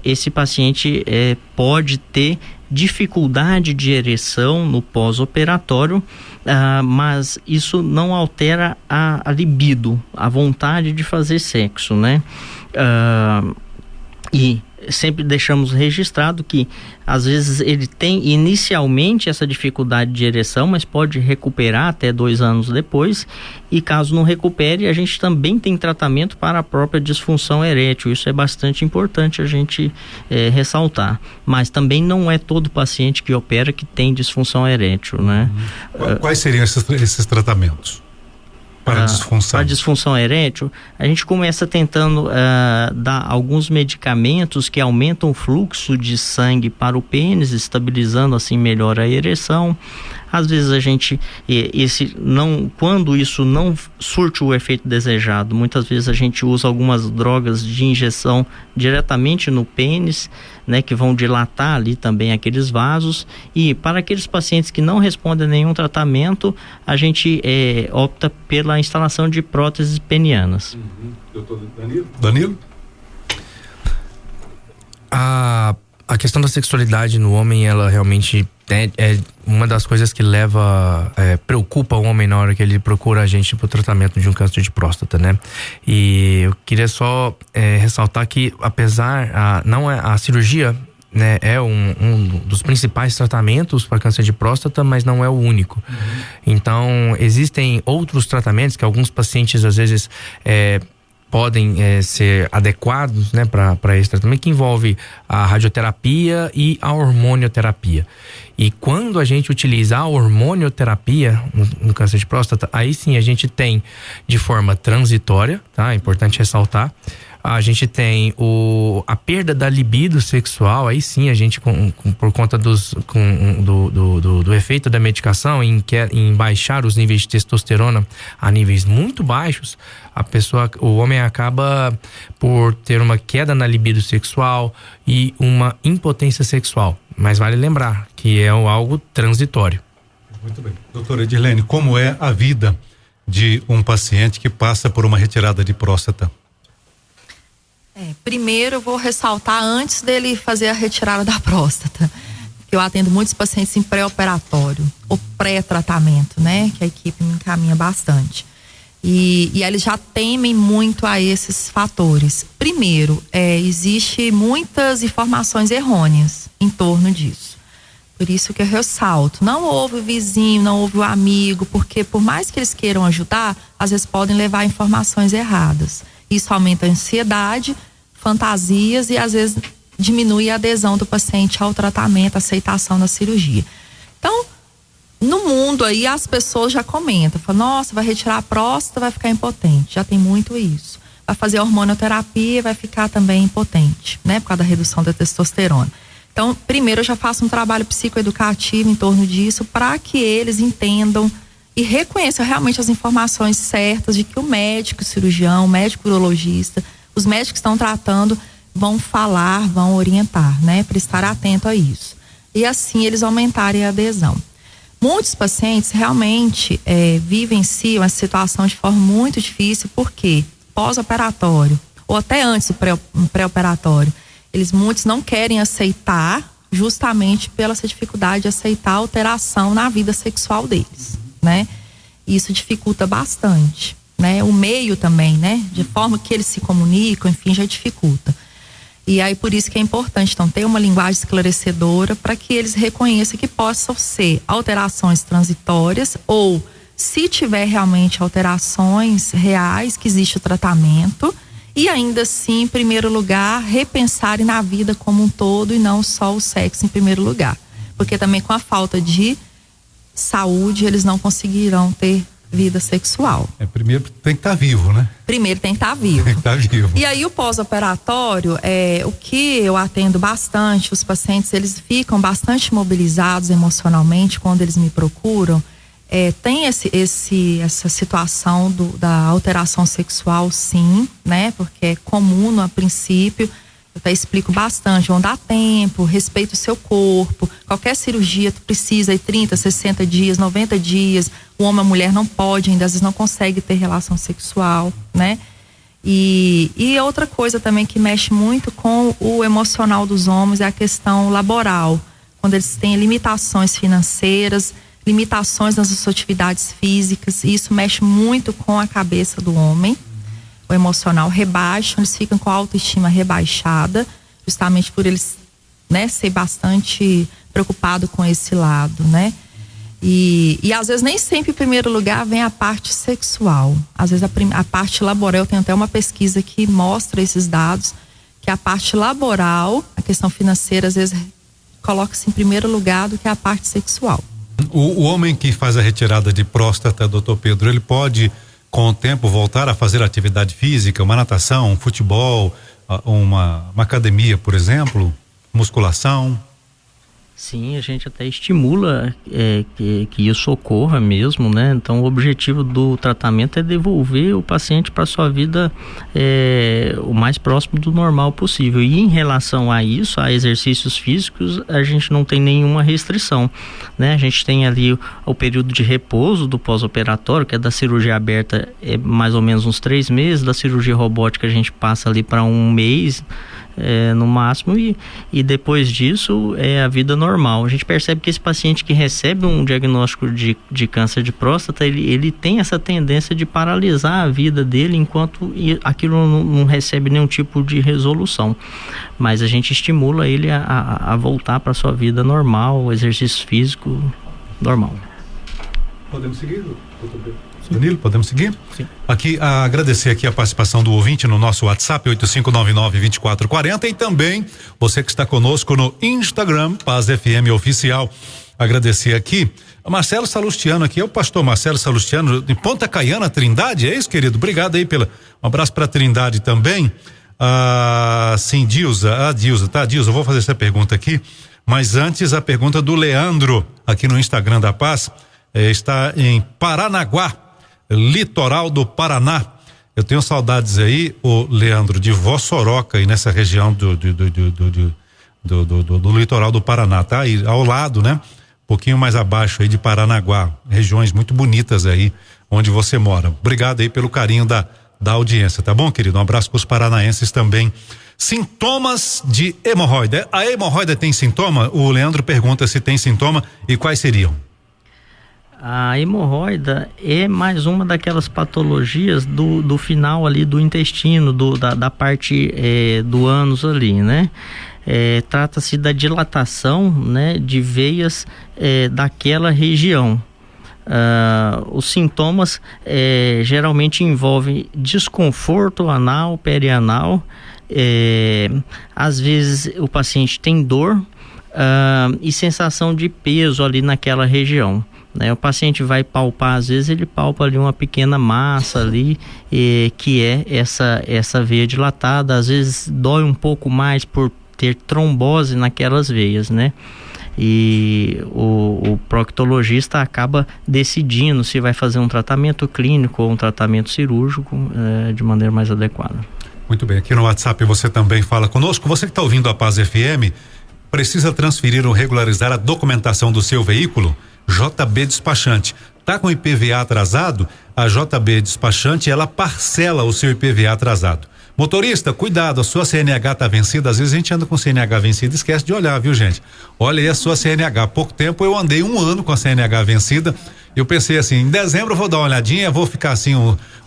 esse paciente pode ter dificuldade de ereção no pós-operatório, mas isso não altera a libido, a vontade de fazer sexo, né? E sempre deixamos registrado que às vezes ele tem inicialmente essa dificuldade de ereção, mas pode recuperar até 2 anos depois, e caso não recupere, a gente também tem tratamento para a própria disfunção erétil. Isso é bastante importante a gente ressaltar, mas também não é todo paciente que opera que tem disfunção erétil, né? Quais seriam esses tratamentos? Para a disfunção erétil, a gente começa tentando dar alguns medicamentos que aumentam o fluxo de sangue para o pênis, estabilizando assim melhor a ereção. Às vezes a gente, quando isso não surte o efeito desejado, muitas vezes a gente usa algumas drogas de injeção diretamente no pênis, né, que vão dilatar ali também aqueles vasos. E para aqueles pacientes que não respondem a nenhum tratamento, a gente opta pela instalação de próteses penianas. Doutor Danilo? A questão da sexualidade no homem, ela realmente é uma das coisas que preocupa o homem na hora que ele procura a gente pro tratamento de um câncer de próstata, né? E eu queria só ressaltar que, apesar, a cirurgia, né, é um dos principais tratamentos para câncer de próstata, mas não é o único. Então, existem outros tratamentos que alguns pacientes, às vezes, podem ser adequados, né, para esse tratamento, que envolve a radioterapia e a hormonioterapia. E quando a gente utiliza a hormonioterapia no câncer de próstata, aí sim a gente tem de forma transitória, tá? É importante ressaltar. A gente tem a perda da libido sexual, aí sim a gente, por conta do efeito da medicação em baixar os níveis de testosterona a níveis muito baixos, o homem acaba por ter uma queda na libido sexual e uma impotência sexual. Mas vale lembrar que é algo transitório. Muito bem. Doutora Edirlene, como é a vida de um paciente que passa por uma retirada de próstata? Primeiro eu vou ressaltar antes dele fazer a retirada da próstata. Eu atendo muitos pacientes em pré-operatório, ou pré-tratamento, né? Que a equipe me encaminha bastante. E eles já temem muito a esses fatores. Primeiro, existe muitas informações errôneas em torno disso. Por isso que eu ressalto, não ouve o vizinho, não ouve o amigo, porque por mais que eles queiram ajudar, às vezes podem levar informações erradas. Isso aumenta a ansiedade, fantasias e às vezes diminui a adesão do paciente ao tratamento, a aceitação da cirurgia. Então, no mundo aí as pessoas já comentam, falam, nossa, vai retirar a próstata, vai ficar impotente, já tem muito isso. Vai fazer a hormonioterapia, vai ficar também impotente, né, por causa da redução da testosterona. Então, primeiro eu já faço um trabalho psicoeducativo em torno disso para que eles entendam e reconheçam realmente as informações certas de que o médico, o cirurgião, o médico urologista, os médicos que estão tratando vão falar, vão orientar, né, para estar atento a isso. E assim eles aumentarem a adesão. Muitos pacientes realmente vivenciam essa situação de forma muito difícil, porque pós-operatório, ou até antes do pré-operatório, muitos não querem aceitar, justamente pela essa dificuldade de aceitar a alteração na vida sexual deles, né? Isso dificulta bastante, né? O meio também, né? De forma que eles se comunicam, enfim, já dificulta. E aí por isso que é importante, então, ter uma linguagem esclarecedora para que eles reconheçam que possam ser alterações transitórias ou, se tiver realmente alterações reais, que existe o tratamento, e ainda assim, em primeiro lugar, repensarem na vida como um todo e não só o sexo em primeiro lugar. Porque também com a falta de saúde, eles não conseguirão ter vida sexual. Primeiro tem que estar vivo, né? Primeiro tem que estar vivo. Tem que estar vivo. E aí o pós-operatório, o que eu atendo bastante, os pacientes, eles ficam bastante mobilizados emocionalmente quando eles me procuram. Tem essa situação da alteração sexual, sim, né? Porque é comum a princípio. Eu até explico bastante, vão dar tempo, respeita o seu corpo, qualquer cirurgia tu precisa de 30, 60 dias, 90 dias, o homem e a mulher não pode, ainda às vezes não consegue ter relação sexual, né? E outra coisa também que mexe muito com o emocional dos homens é a questão laboral, quando eles têm limitações financeiras, limitações nas suas atividades físicas, e isso mexe muito com a cabeça do homem. O emocional rebaixa, eles ficam com a autoestima rebaixada, justamente por eles, né, ser bastante preocupado com esse lado, né? E às vezes nem sempre em primeiro lugar vem a parte sexual. Às vezes a parte laboral, tem até uma pesquisa que mostra esses dados, que a parte laboral, a questão financeira, às vezes coloca-se em primeiro lugar do que a parte sexual. O homem que faz a retirada de próstata, doutor Pedro, ele pode, com o tempo, voltar a fazer atividade física, uma natação, um futebol, uma academia, por exemplo, musculação? Sim, a gente até estimula que isso ocorra mesmo, né? Então o objetivo do tratamento é devolver o paciente para sua vida o mais próximo do normal possível. E em relação a isso, a exercícios físicos, a gente não tem nenhuma restrição, né? A gente tem ali o período de repouso do pós-operatório, que é da cirurgia aberta, mais ou menos uns 3 meses, da cirurgia robótica a gente passa ali para 1 mês, no máximo, e depois disso é a vida normal. A gente percebe que esse paciente que recebe um diagnóstico de câncer de próstata, ele tem essa tendência de paralisar a vida dele enquanto aquilo não recebe nenhum tipo de resolução, mas a gente estimula ele a voltar para sua vida normal, exercício físico normal. Podemos seguir, doutor Pedro? Danilo, podemos seguir? Sim. Aqui, agradecer aqui a participação do ouvinte no nosso WhatsApp 8599-2440 e também você que está conosco no Instagram, Paz FM Oficial. Agradecer aqui Marcelo Salustiano aqui, é o pastor Marcelo Salustiano de Ponta Caiana, Trindade, é isso, querido? Obrigado aí um abraço para Trindade também. Sim, Dilza, tá, Dilza, eu vou fazer essa pergunta aqui, mas antes a pergunta do Leandro, aqui no Instagram da Paz, está em Paranaguá, litoral do Paraná. Eu tenho saudades aí, o Leandro, de Vossoroca, aí nessa região do litoral do Paraná, tá? Aí ao lado, né? Um pouquinho mais abaixo aí de Paranaguá, regiões muito bonitas aí onde você mora. Obrigado aí pelo carinho da audiência, tá bom, querido? Um abraço para os paranaenses também. Sintomas de hemorroida. A hemorroida tem sintoma? O Leandro pergunta se tem sintoma e quais seriam. A hemorroida é mais uma daquelas patologias do final ali do intestino, da parte do ânus ali, né? Trata-se da dilatação, né, de veias daquela região. Os sintomas geralmente envolvem desconforto anal, perianal, às vezes o paciente tem dor e sensação de peso ali naquela região. O paciente vai palpar, às vezes ele palpa ali uma pequena massa ali, que é essa veia dilatada, às vezes dói um pouco mais por ter trombose naquelas veias, né? E o proctologista acaba decidindo se vai fazer um tratamento clínico ou um tratamento cirúrgico de maneira mais adequada. Muito bem, aqui no WhatsApp você também fala conosco. Você que está ouvindo a Paz FM, precisa transferir ou regularizar a documentação do seu veículo? JB Despachante. Tá com IPVA atrasado? A JB Despachante, ela parcela o seu IPVA atrasado. Motorista, cuidado, a sua CNH tá vencida. Às vezes a gente anda com CNH vencida e esquece de olhar, viu, gente? Olha aí a sua CNH. Há pouco tempo eu andei 1 ano com a CNH vencida. Eu pensei assim, em dezembro eu vou dar uma olhadinha, vou ficar assim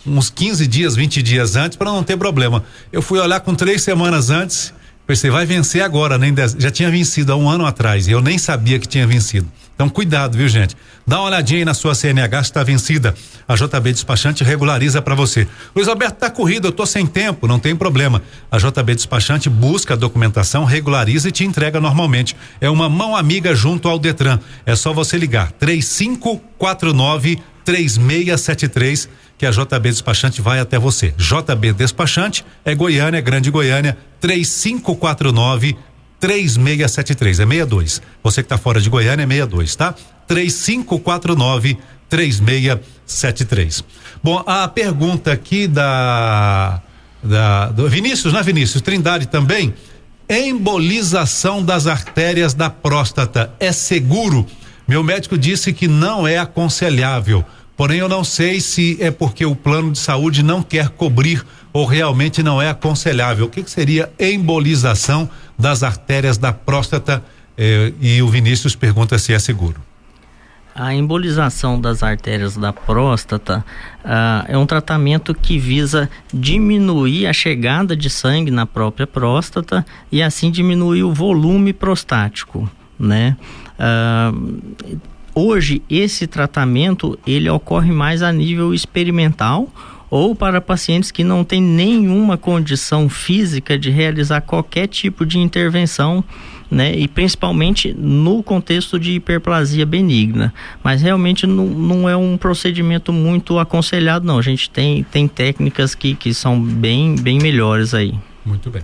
uns 15 dias, 20 dias antes para não ter problema. Eu fui olhar com 3 semanas antes, pensei, vai vencer agora, já tinha vencido há 1 ano atrás e eu nem sabia que tinha vencido. Então cuidado, viu, gente? Dá uma olhadinha aí na sua CNH se está vencida. A JB Despachante regulariza para você. Luiz Alberto, tá corrido, eu tô sem tempo, não tem problema. A JB Despachante busca a documentação, regulariza e te entrega normalmente. É uma mão amiga junto ao Detran. É só você ligar 3549-3673 que a JB Despachante vai até você. JB Despachante é Goiânia, Grande Goiânia, 3549-3673, é 62. Você que tá fora de Goiânia é 62, tá? 3549-3673. Bom, a pergunta aqui do Vinícius, né, Vinícius? Trindade também. Embolização das artérias da próstata é seguro? Meu médico disse que não é aconselhável, porém eu não sei se é porque o plano de saúde não quer cobrir ou realmente não é aconselhável. O que seria embolização das artérias da próstata? E o Vinícius pergunta se é seguro. A embolização das artérias da próstata é um tratamento que visa diminuir a chegada de sangue na própria próstata e assim diminuir o volume prostático, né? Hoje esse tratamento ele ocorre mais a nível experimental ou para pacientes que não têm nenhuma condição física de realizar qualquer tipo de intervenção, né? E principalmente no contexto de hiperplasia benigna, mas realmente não é um procedimento muito aconselhado, não. A gente tem técnicas que são bem melhores aí. Muito bem.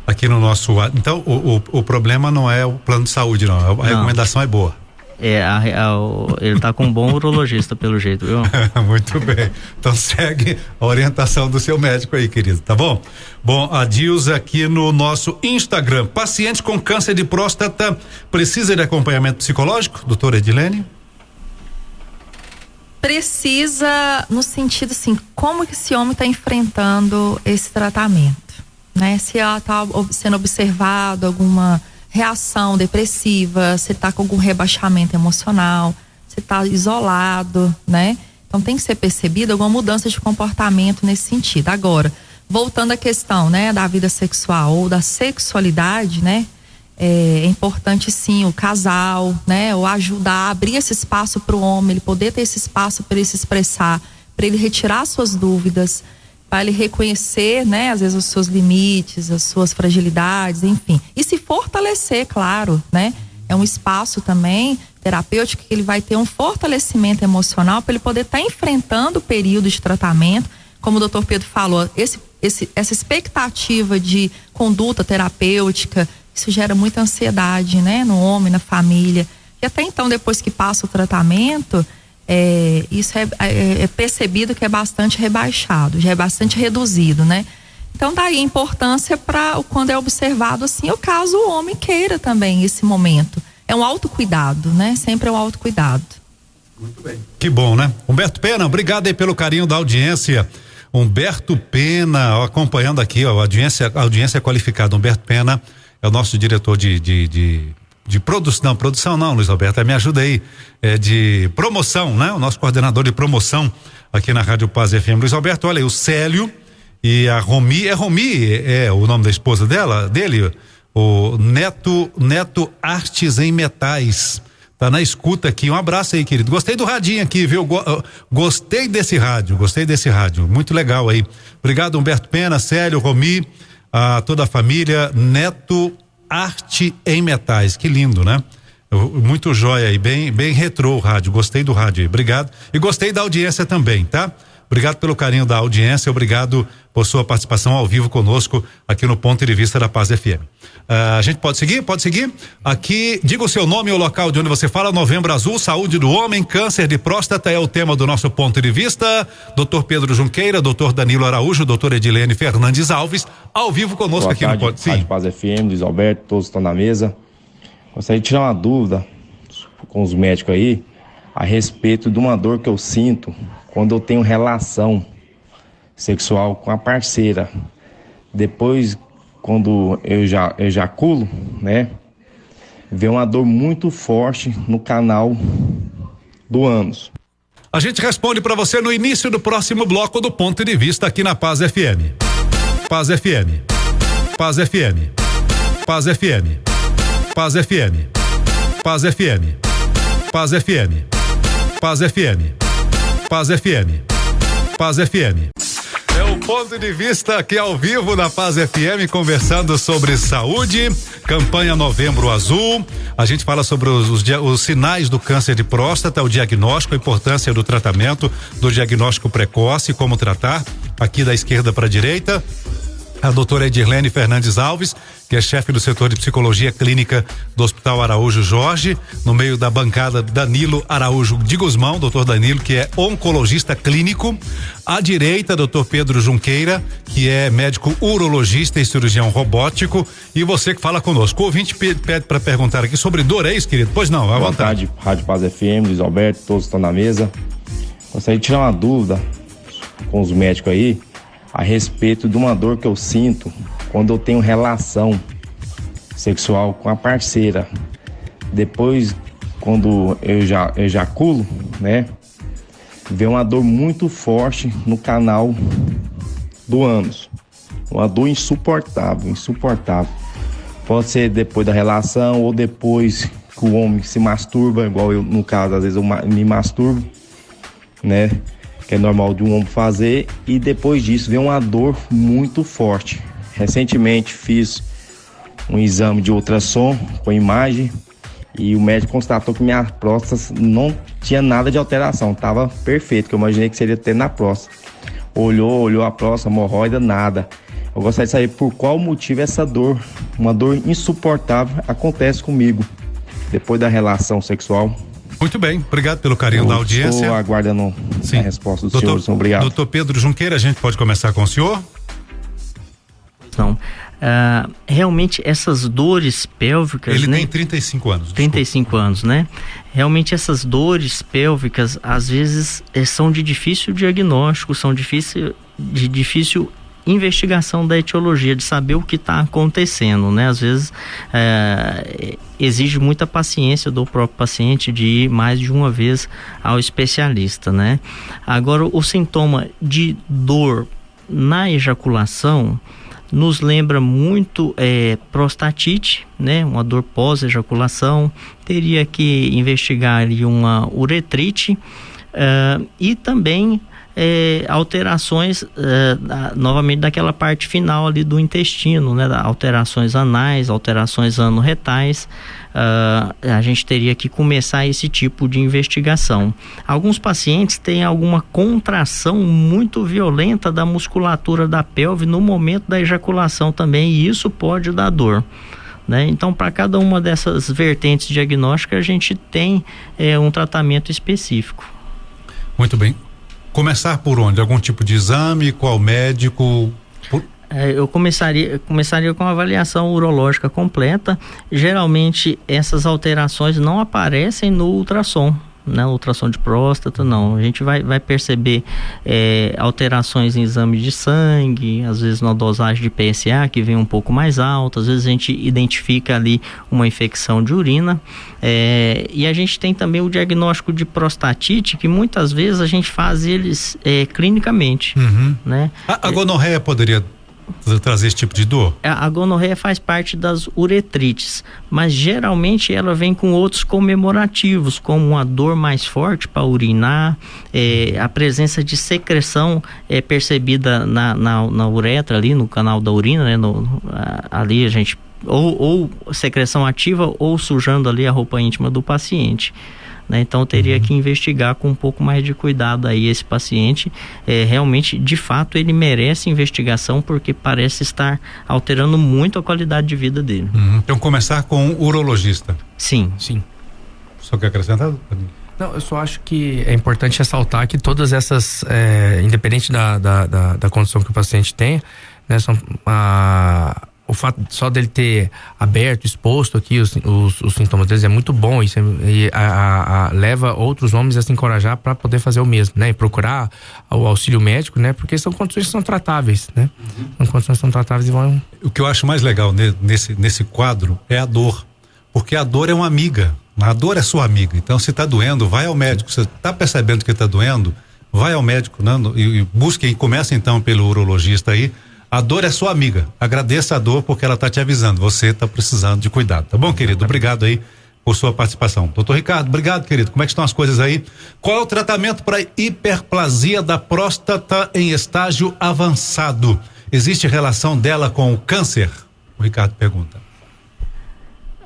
Aqui no nosso, então o problema não é o plano de saúde, não. A recomendação é boa. Ele tá com um bom urologista pelo jeito, viu? Muito bem, então segue a orientação do seu médico aí, querido, tá bom? Bom, a Dilza aqui no nosso Instagram, paciente com câncer de próstata precisa de acompanhamento psicológico, doutora Edilene? Precisa no sentido assim, como que esse homem está enfrentando esse tratamento, né? Se ela está sendo observado alguma reação depressiva, você tá com algum rebaixamento emocional, você tá isolado, né? Então tem que ser percebida alguma mudança de comportamento nesse sentido. Agora, voltando à questão, né, da vida sexual ou da sexualidade, né? É importante sim o casal, né? Ou ajudar a abrir esse espaço para o homem, ele poder ter esse espaço para ele se expressar, para ele retirar suas dúvidas, para ele reconhecer, né, às vezes os seus limites, as suas fragilidades, enfim. E se fortalecer, claro, né? É um espaço também terapêutico que ele vai ter um fortalecimento emocional para ele poder estar enfrentando o período de tratamento. Como o doutor Pedro falou, essa expectativa de conduta terapêutica, isso gera muita ansiedade, né? No homem, na família. E até então, depois que passa o tratamento, isso é percebido que é bastante rebaixado, já é bastante reduzido, né? Então daí a importância para quando é observado assim, o caso o homem queira também esse momento. É um autocuidado, né? Sempre é um autocuidado. Muito bem. Que bom, né? Humberto Pena, obrigado aí pelo carinho da audiência. Humberto Pena, ó, acompanhando aqui, ó, a audiência qualificada. Humberto Pena é o nosso diretor de produção não, Luiz Alberto, me ajuda aí, de promoção, né? O nosso coordenador de promoção aqui na Rádio Paz FM. Luiz Alberto, olha aí, o Célio e a Romi, é o nome da esposa dele, o Neto Artes em Metais, tá na escuta aqui, um abraço aí, querido, gostei do radinho aqui, viu, gostei desse rádio, muito legal aí, obrigado Humberto Pena, Célio, Romi, a toda a família, Neto Arte em Metais, que lindo, né? Muito jóia aí, bem retrô o rádio, gostei do rádio aí, obrigado, e gostei da audiência também, tá? Obrigado pelo carinho da audiência, obrigado por sua participação ao vivo conosco aqui no Ponto de Vista da Paz FM. A gente pode seguir? Pode seguir? Aqui, diga o seu nome e o local de onde você fala. Novembro Azul, saúde do homem, câncer de próstata é o tema do nosso Ponto de Vista. Dr. Pedro Junqueira, Dr. Danilo Araújo, Dr. Edilene Fernandes Alves, ao vivo conosco. Boa aqui tarde, no Ponto. Sim. Rádio Paz FM, Luiz Alberto, todos estão na mesa. Gostaria de tirar uma dúvida com os médicos aí a respeito de uma dor que eu sinto quando eu tenho relação sexual com a parceira. Depois, quando eu ejaculo, né, vem uma dor muito forte no canal do ânus. A gente responde para você no início do próximo bloco do Ponto de Vista aqui na Paz FM. Paz FM. Paz FM. Paz FM. Paz FM. Paz FM. Paz FM. Paz FM. Paz FM. Paz FM. É o Ponto de Vista aqui ao vivo na Paz FM, conversando sobre saúde, campanha Novembro Azul. A gente fala sobre os sinais do câncer de próstata, o diagnóstico, a importância do tratamento, do diagnóstico precoce, como tratar, aqui da esquerda para a direita. A doutora Edilene Fernandes Alves, que é chefe do setor de psicologia clínica do Hospital Araújo Jorge, no meio da bancada Danilo Araújo de Guzmão, doutor Danilo, que é oncologista clínico. À direita, doutor Pedro Junqueira, que é médico urologista e cirurgião robótico. E você que fala conosco. O ouvinte pede para perguntar aqui sobre dor, é isso, querido? Pois não, à vontade. Boa tarde, Rádio Paz FM, Luiz Alberto, todos estão na mesa. Gostaria de tirar uma dúvida com os médicos aí a respeito de uma dor que eu sinto quando eu tenho relação sexual com a parceira. Depois, quando eu ejaculo, né, vem uma dor muito forte no canal do ânus. Uma dor insuportável. Pode ser depois da relação ou depois que o homem se masturba, igual eu, no caso, às vezes eu me masturbo, né? Que é normal de um homem fazer, e depois disso vem uma dor muito forte. Recentemente fiz um exame de ultrassom com imagem e o médico constatou que minha próstata não tinha nada de alteração, estava perfeito, que eu imaginei que seria ter na próstata. Olhou a próstata, hemorroida, nada. Eu gostaria de saber por qual motivo essa dor, uma dor insuportável, acontece comigo depois da relação sexual. Muito bem, obrigado pelo carinho da audiência. Estou aguardando a resposta do senhor, obrigado. Doutor Pedro Junqueira, a gente pode começar com o senhor? Não. Realmente essas dores pélvicas... Ele tem 35 anos. 35 anos, né? Realmente essas dores pélvicas, às vezes, são de difícil diagnóstico, são de difícil investigação da etiologia, de saber o que está acontecendo, né? Às vezes exige muita paciência do próprio paciente de ir mais de uma vez ao especialista, né? Agora, o sintoma de dor na ejaculação nos lembra muito prostatite, né? Uma dor pós-ejaculação. Teria que investigar ali uma uretrite e também alterações novamente daquela parte final ali do intestino, né? Alterações anais, alterações anorretais. A gente teria que começar esse tipo de investigação. Alguns pacientes têm alguma contração muito violenta da musculatura da pelve no momento da ejaculação também, e isso pode dar dor, né? Então, para cada uma dessas vertentes diagnósticas, a gente tem um tratamento específico. Muito bem. Começar por onde? Algum tipo de exame? Qual médico? Eu começaria com a avaliação urológica completa. Geralmente essas alterações não aparecem no ultrassom, né? Ultrassom de próstata não. A gente vai perceber alterações em exame de sangue, às vezes na dosagem de PSA que vem um pouco mais alta, às vezes a gente identifica ali uma infecção de urina, e a gente tem também o diagnóstico de prostatite, que muitas vezes a gente faz eles clinicamente, né? A gonorreia poderia trazer esse tipo de dor? A gonorreia faz parte das uretrites, mas geralmente ela vem com outros comemorativos, como uma dor mais forte para urinar, a presença de secreção percebida na uretra ali, no canal da urina, né? Ali a gente ou secreção ativa ou sujando ali a roupa íntima do paciente, né? Então teria que investigar com um pouco mais de cuidado aí esse paciente. Realmente, de fato, ele merece investigação, porque parece estar alterando muito a qualidade de vida dele. Então começar com um urologista. Sim. Só quer acrescentar? Não, eu só acho que é importante ressaltar que todas essas, independente da condição que o paciente tenha, né, o fato só dele ter aberto, exposto aqui os sintomas deles é muito bom, isso leva outros homens a se encorajar para poder fazer o mesmo, né? E procurar o auxílio médico, né? Porque são condições que são tratáveis, né? São condições que são tratáveis e vão... O que eu acho mais legal nesse quadro é a dor, porque a dor é uma amiga, a dor é sua amiga. Então, se tá doendo, vai ao médico. Você tá percebendo que tá doendo, vai ao médico, né? E busque, e começa então pelo urologista aí. A dor é sua amiga. Agradeça a dor, porque ela tá te avisando. Você tá precisando de cuidado. Tá bom, querido? Obrigado aí por sua participação. Doutor Ricardo, obrigado, querido. Como é que estão as coisas aí? Qual é o tratamento para hiperplasia da próstata em estágio avançado? Existe relação dela com o câncer? O Ricardo pergunta.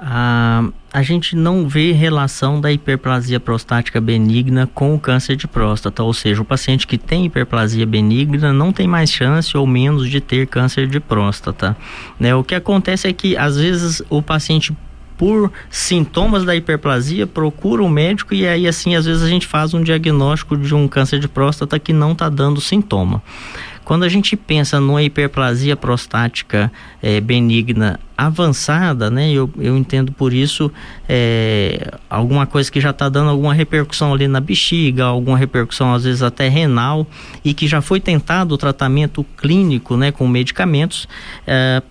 A gente não vê relação da hiperplasia prostática benigna com o câncer de próstata, ou seja, o paciente que tem hiperplasia benigna não tem mais chance ou menos de ter câncer de próstata, né? O que acontece é que às vezes o paciente, por sintomas da hiperplasia, procura um médico, e aí assim às vezes a gente faz um diagnóstico de um câncer de próstata que não está dando sintoma. Quando a gente pensa numa hiperplasia prostática benigna avançada, né? Eu entendo por isso alguma coisa que já está dando alguma repercussão ali na bexiga, alguma repercussão às vezes até renal, e que já foi tentado o tratamento clínico, né, com medicamentos.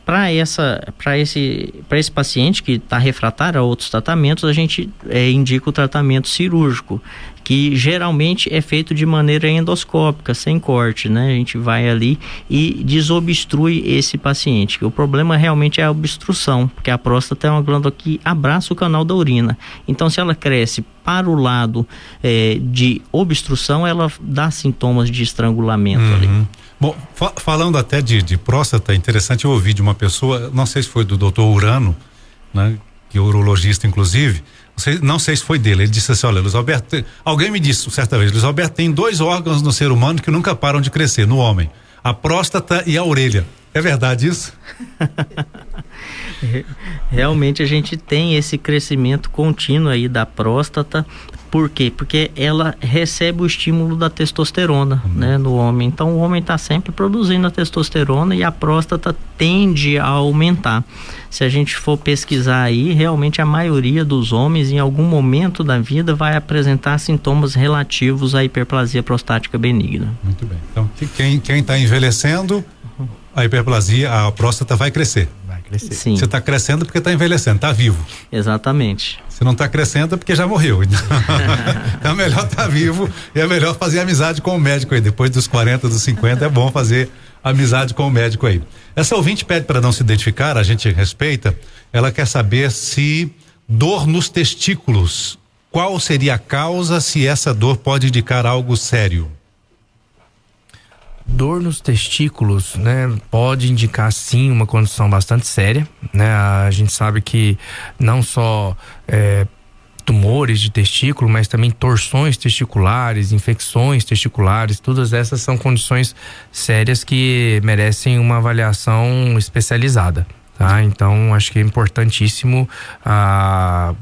Para esse paciente que está refratário a outros tratamentos, a gente indica o tratamento cirúrgico, que geralmente é feito de maneira endoscópica, sem corte, né? A gente vai ali e desobstrui esse paciente. O problema realmente é a obstrução, porque a próstata é uma glândula que abraça o canal da urina. Então, se ela cresce para o lado de obstrução, ela dá sintomas de estrangulamento ali. Bom, falando até de próstata, interessante, eu ouvi de uma pessoa, não sei se foi do doutor Urano, né? Que é urologista, inclusive. Não sei se foi dele, ele disse assim: olha, Luiz Alberto, alguém me disse certa vez, Luiz Alberto, tem 2 órgãos no ser humano que nunca param de crescer no homem: a próstata e a orelha. É verdade isso? Realmente a gente tem esse crescimento contínuo aí da próstata. Por quê? Porque ela recebe o estímulo da testosterona, né, no homem. Então o homem está sempre produzindo a testosterona e a próstata tende a aumentar. Se a gente for pesquisar aí, realmente a maioria dos homens em algum momento da vida vai apresentar sintomas relativos à hiperplasia prostática benigna. Muito bem. Então quem está envelhecendo, a hiperplasia, a próstata vai crescer. Sim. Você está crescendo porque está envelhecendo, está vivo. Exatamente. Se não está crescendo é porque já morreu. Então é melhor estar vivo e é melhor fazer amizade com o médico aí. Depois dos 40, dos 50, é bom fazer amizade com o médico aí. Essa ouvinte pede para não se identificar, a gente respeita. Ela quer saber se dor nos testículos, qual seria a causa, se essa dor pode indicar algo sério? Dor nos testículos, né, pode indicar sim uma condição bastante séria, né? A gente sabe que não só tumores de testículo, mas também torções testiculares, infecções testiculares, todas essas são condições sérias que merecem uma avaliação especializada. Tá? Então, acho que é importantíssimo a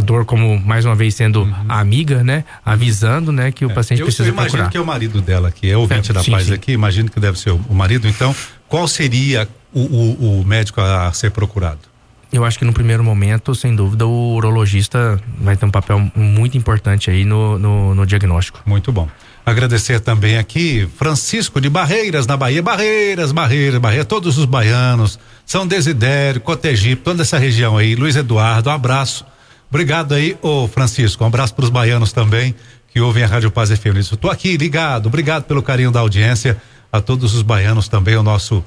dor, como mais uma vez sendo amiga, né? Avisando, né, que o paciente precisa procurar. Eu imagino que é o marido dela, que é ouvinte da Paz aqui, imagino que deve ser o marido. Então, qual seria o médico a ser procurado? Eu acho que no primeiro momento, sem dúvida, o urologista vai ter um papel muito importante aí no diagnóstico. Muito bom. Agradecer também aqui Francisco de Barreiras, na Bahia. Barreiras, todos os baianos, São Desidério, Cotegipe, toda essa região aí. Luiz Eduardo, um abraço. Obrigado aí, ô Francisco, um abraço para os baianos também que ouvem a Rádio Paz FM. Eu tô aqui ligado, obrigado pelo carinho da audiência, a todos os baianos também, o nosso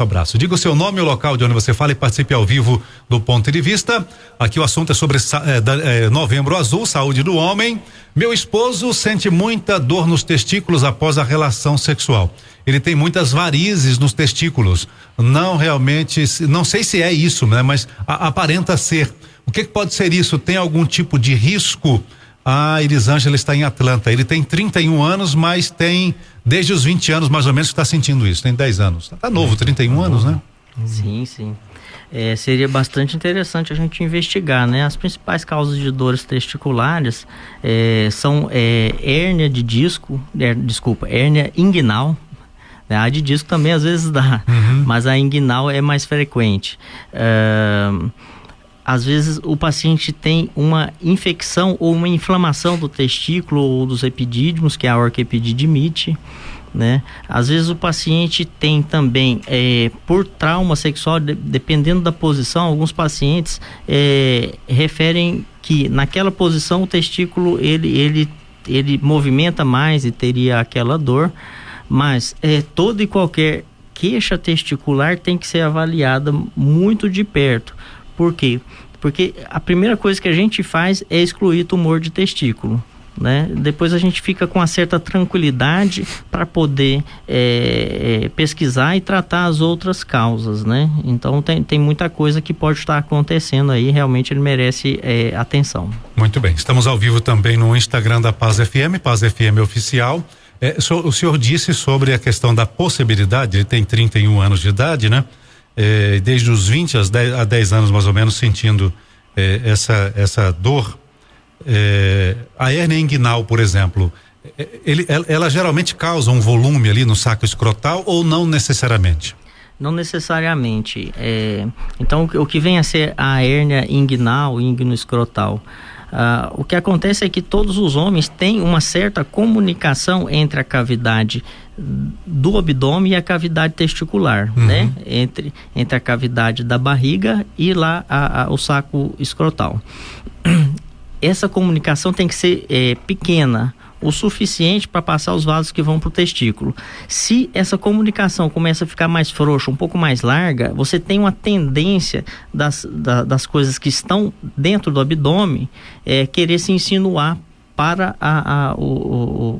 abraço. Diga o seu nome e o local de onde você fala e participe ao vivo do Ponto de Vista. Aqui o assunto é sobre Novembro Azul, saúde do homem. Meu esposo sente muita dor nos testículos após a relação sexual. Ele tem muitas varizes nos testículos. Não sei se é isso, né? Mas aparenta ser. O que pode ser isso? Tem algum tipo de risco? A Elisângela está em Atlanta. Ele tem 31 anos, mas tem desde os 20 anos mais ou menos que está sentindo isso. Tem 10 anos. Tá novo, 31 anos, né? Sim. Seria bastante interessante a gente investigar, né? As principais causas de dores testiculares são hérnia de disco, hérnia inguinal. A de disco também às vezes dá, mas a inguinal é mais frequente. Às vezes o paciente tem uma infecção ou uma inflamação do testículo ou dos epidídimos, que é a orquiepididimite, né? Às vezes o paciente tem também, por trauma sexual, dependendo da posição, alguns pacientes referem que naquela posição o testículo ele movimenta mais e teria aquela dor, mas toda e qualquer queixa testicular tem que ser avaliada muito de perto. Por quê? Porque a primeira coisa que a gente faz é excluir tumor de testículo, né? Depois a gente fica com uma certa tranquilidade para poder pesquisar e tratar as outras causas, né? Então tem muita coisa que pode estar acontecendo aí, realmente ele merece atenção. Muito bem, estamos ao vivo também no Instagram da Paz FM, Paz FM Oficial. O senhor disse sobre a questão da possibilidade, ele tem 31 anos de idade, né? Desde os 20 a 10 anos mais ou menos sentindo essa dor. A hérnia inguinal, por exemplo, ela geralmente causa um volume ali no saco escrotal ou não necessariamente? Não necessariamente. Então o que vem a ser a hérnia inguinal, íngno-escrotal, o que acontece é que todos os homens têm uma certa comunicação entre a cavidade do abdômen e a cavidade testicular, né? Entre a cavidade da barriga e lá o saco escrotal. Essa comunicação tem que ser pequena, o suficiente para passar os vasos que vão para o testículo. Se essa comunicação começa a ficar mais frouxa, um pouco mais larga, você tem uma tendência das coisas que estão dentro do abdômen querer se insinuar para o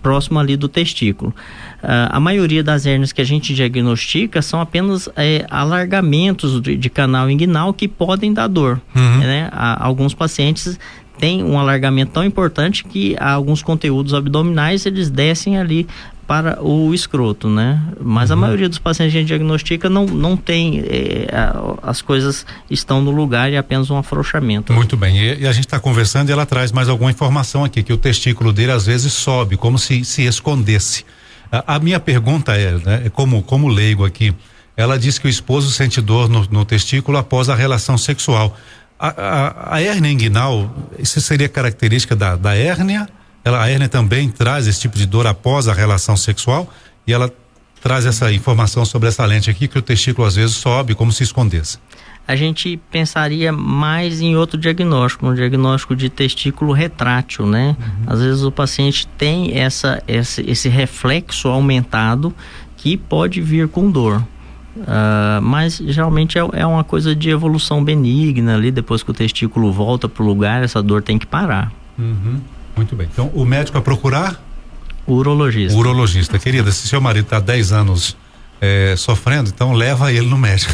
próximo ali do testículo. A maioria das hérnias que a gente diagnostica são apenas alargamentos de canal inguinal que podem dar dor, né? Alguns pacientes têm um alargamento tão importante que alguns conteúdos abdominais eles descem ali para o escroto, né? Mas a maioria dos pacientes que a gente diagnostica não tem, as coisas estão no lugar e apenas um afrouxamento. Muito bem, e a gente está conversando e ela traz mais alguma informação aqui, que o testículo dele às vezes sobe, como se escondesse. A minha pergunta né, como leigo aqui, ela diz que o esposo sente dor no testículo após a relação sexual. A hérnia inguinal, isso seria característica da hérnia? A hérnia também traz esse tipo de dor após a relação sexual e ela traz essa informação sobre essa lente aqui, que o testículo às vezes sobe como se escondesse. A gente pensaria mais em outro diagnóstico, um diagnóstico de testículo retrátil, né? Às vezes o paciente tem esse reflexo aumentado que pode vir com dor. Mas geralmente é uma coisa de evolução benigna ali, depois que o testículo volta para o lugar, essa dor tem que parar. Muito bem, então o médico a procurar? Urologista. Urologista. Querida, se seu marido está 10 anos sofrendo, então leva ele no médico.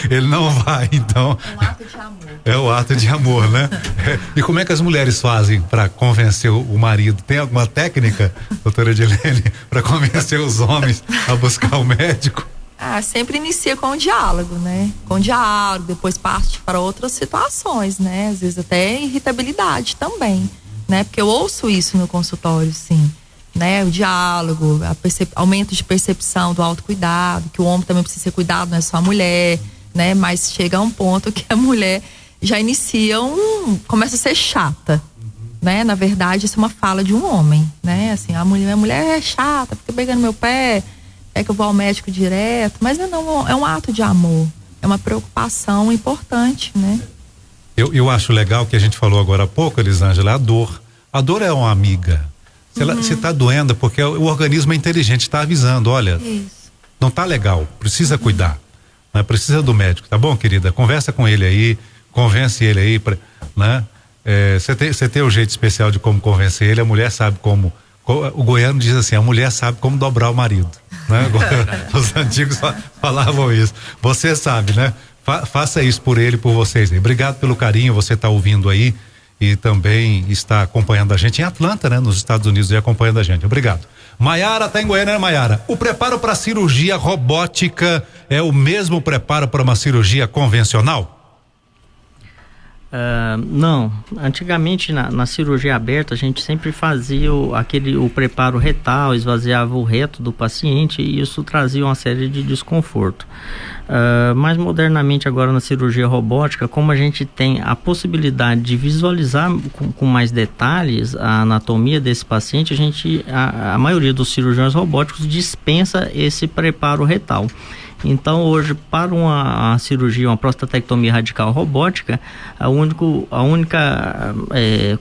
ele não vai, então. É um ato de amor. É o ato de amor, né? E como é que as mulheres fazem para convencer o marido? Tem alguma técnica, doutora Edilene, para convencer os homens a buscar o médico? Sempre inicia com o diálogo, né? Com o diálogo, depois parte para outras situações, né? Às vezes até irritabilidade também, né? Porque eu ouço isso no consultório, sim. Né, o diálogo, aumento de percepção do autocuidado, que o homem também precisa ser cuidado, não é só a mulher, né? Mas chega a um ponto que a mulher já inicia começa a ser chata, né? Na verdade, isso é uma fala de um homem, né? Assim, a mulher é chata, fica pegando meu pé, é que eu vou ao médico direto, mas não, é um ato de amor, é uma preocupação importante, né? Eu acho legal que a gente falou agora há pouco, Elisângela, a dor. A dor é uma amiga. Se está doendo, porque o organismo é inteligente, está avisando, olha, não tá legal, precisa cuidar, né? Precisa do médico, tá bom, querida? Conversa com ele aí, convence ele aí, né? Você tem um jeito especial de como convencer ele, a mulher sabe como, o goiano diz assim, a mulher sabe como dobrar o marido, né? Os antigos falavam isso, você sabe, né? Faça isso por ele, por vocês aí. Obrigado pelo carinho, você tá ouvindo aí e também está acompanhando a gente em Atlanta, né? Nos Estados Unidos, e acompanhando a gente. Obrigado. Maiara tá em Goiânia, né, Maiara? O preparo para cirurgia robótica é o mesmo preparo para uma cirurgia convencional? Não, antigamente na cirurgia aberta a gente sempre fazia o preparo retal, esvaziava o reto do paciente e isso trazia uma série de desconforto. Mais modernamente agora na cirurgia robótica, como a gente tem a possibilidade de visualizar com mais detalhes a anatomia desse paciente, a maioria dos cirurgiões robóticos dispensa esse preparo retal. Então hoje, para uma cirurgia, uma prostatectomia radical robótica, a única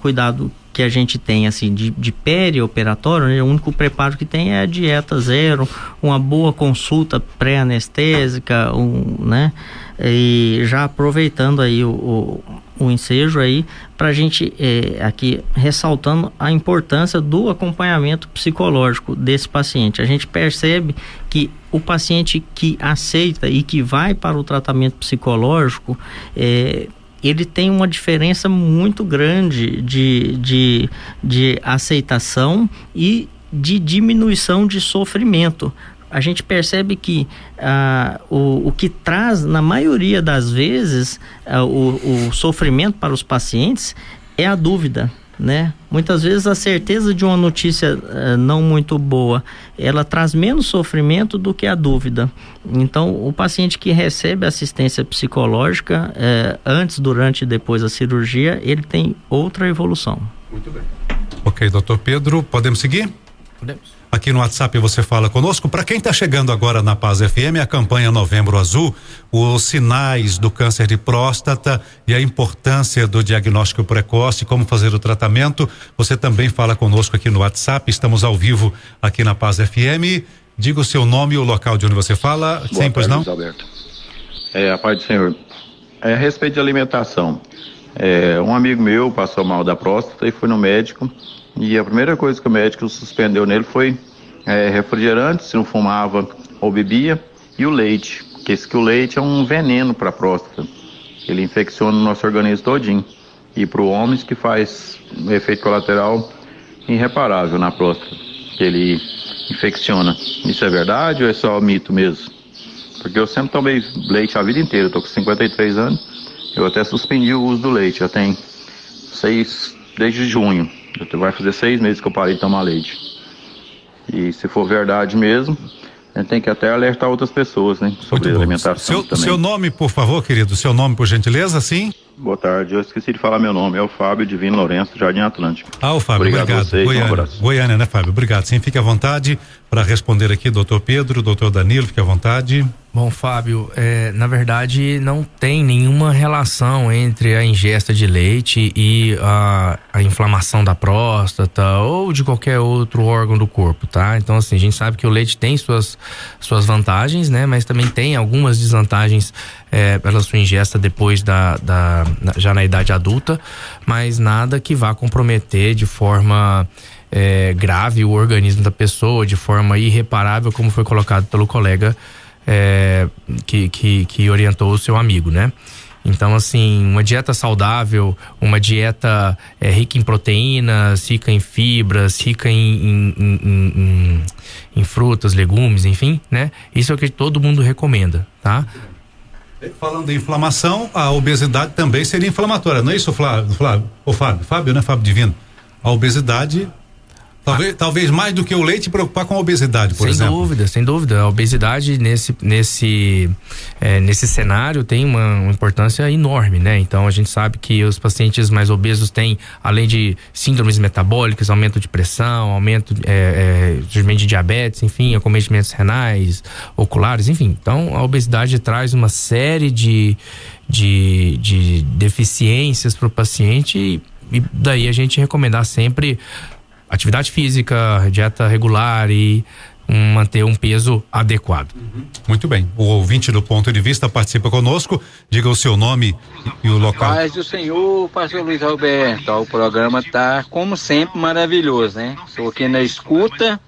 cuidado que a gente tem assim de perioperatório, né? O único preparo que tem é a dieta zero, uma boa consulta pré-anestésica, né? E já aproveitando aí o ensejo aí para a gente aqui ressaltando a importância do acompanhamento psicológico desse paciente. A gente percebe que o paciente que aceita e que vai para o tratamento psicológico ele tem uma diferença muito grande de aceitação e de diminuição de sofrimento. A gente percebe que o que traz, na maioria das vezes, o sofrimento para os pacientes é a dúvida, né? Muitas vezes a certeza de uma notícia não muito boa, ela traz menos sofrimento do que a dúvida. Então, o paciente que recebe assistência psicológica antes, durante e depois da cirurgia, ele tem outra evolução. Muito bem. Ok, doutor Pedro, podemos seguir? Podemos. Aqui no WhatsApp você fala conosco. Para quem está chegando agora na Paz FM, a campanha Novembro Azul, os sinais do câncer de próstata e a importância do diagnóstico precoce, como fazer o tratamento. Você também fala conosco aqui no WhatsApp. Estamos ao vivo aqui na Paz FM. Diga o seu nome e o local de onde você fala. Boa Sim, pois não? Luiz Alberto. A paz do Senhor. A respeito de alimentação. Um amigo meu passou mal da próstata e foi no médico. E a primeira coisa que o médico suspendeu nele foi refrigerante, se não fumava ou bebia, e o leite. Porque o leite é um veneno para a próstata. Ele infecciona o nosso organismo todinho. E para o homem que faz um efeito colateral irreparável na próstata. Que ele infecciona. Isso é verdade ou é só mito mesmo? Porque eu sempre tomei leite a vida inteira. Eu tô com 53 anos. Eu até suspendi o uso do leite. Já tem desde junho. Vai fazer 6 meses que eu parei de tomar leite. E se for verdade mesmo, a gente tem que até alertar outras pessoas, né? Sobre a alimentação também. Seu nome, por favor, querido. Seu nome, por gentileza, sim? Boa tarde. Eu esqueci de falar meu nome. É o Fábio Divino Lourenço, Jardim Atlântico. O Fábio, obrigado. A vocês, Goiânia, um abraço. Goiânia, né, Fábio? Obrigado. Sim, fique à vontade para responder aqui, doutor Pedro, doutor Danilo, fique à vontade. Bom, Fábio, na verdade não tem nenhuma relação entre a ingesta de leite e a inflamação da próstata ou de qualquer outro órgão do corpo, tá? Então, assim, a gente sabe que o leite tem suas vantagens, né? Mas também tem algumas desvantagens pela sua ingesta depois já na idade adulta, mas nada que vá comprometer de forma grave o organismo da pessoa de forma irreparável, como foi colocado pelo colega que orientou o seu amigo, né? Então, assim, uma dieta saudável, uma dieta rica em proteínas, rica em fibras, rica em frutas, legumes, enfim, né? Isso é o que todo mundo recomenda, tá? Falando em inflamação, a obesidade também seria inflamatória, não é isso, Fábio, né? Fábio Divino. A obesidade, talvez mais do que o leite, preocupar com a obesidade, por exemplo. Sem dúvida. A obesidade nesse cenário tem uma importância enorme, né? Então a gente sabe que os pacientes mais obesos têm, além de síndromes metabólicas, aumento de pressão, aumento surgimento de diabetes, enfim, acometimentos renais, oculares, enfim. Então a obesidade traz uma série de deficiências para o paciente e daí a gente recomendar sempre atividade física, dieta regular e manter um peso adequado. Muito bem. O ouvinte do Ponto de Vista participa conosco. Diga o seu nome e o local. Paz do Senhor, pastor Luiz Alberto. O programa tá, como sempre, maravilhoso, né? Estou aqui na escuta,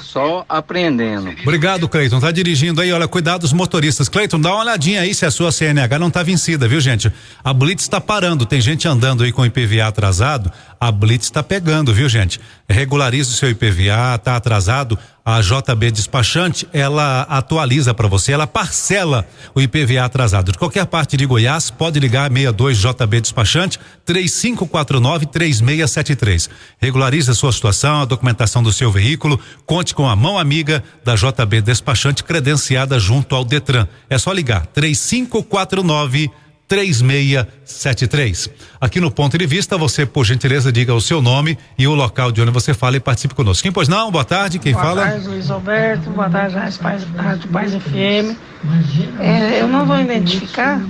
só aprendendo. Obrigado, Cleiton. Tá dirigindo aí, olha, cuidado dos motoristas. Cleiton, dá uma olhadinha aí se a sua CNH não tá vencida, viu, gente? A Blitz está parando, tem gente andando aí com IPVA atrasado, a Blitz está pegando, viu, gente? Regularize o seu IPVA, tá atrasado, a JB Despachante, ela atualiza para você, ela parcela o IPVA atrasado. De qualquer parte de Goiás, pode ligar 62 JB Despachante 3549-3673. Regularize a sua situação, a documentação do seu veículo, conte com a mão amiga da JB Despachante credenciada junto ao Detran. É só ligar 3549-3673. Aqui no Ponto de Vista, você, por gentileza, diga o seu nome e o local de onde você fala e participe conosco. Quem pois não? Boa tarde, quem fala? Boa tarde, Luiz Alberto, boa tarde, Rádio Paz FM. Eu não vou identificar,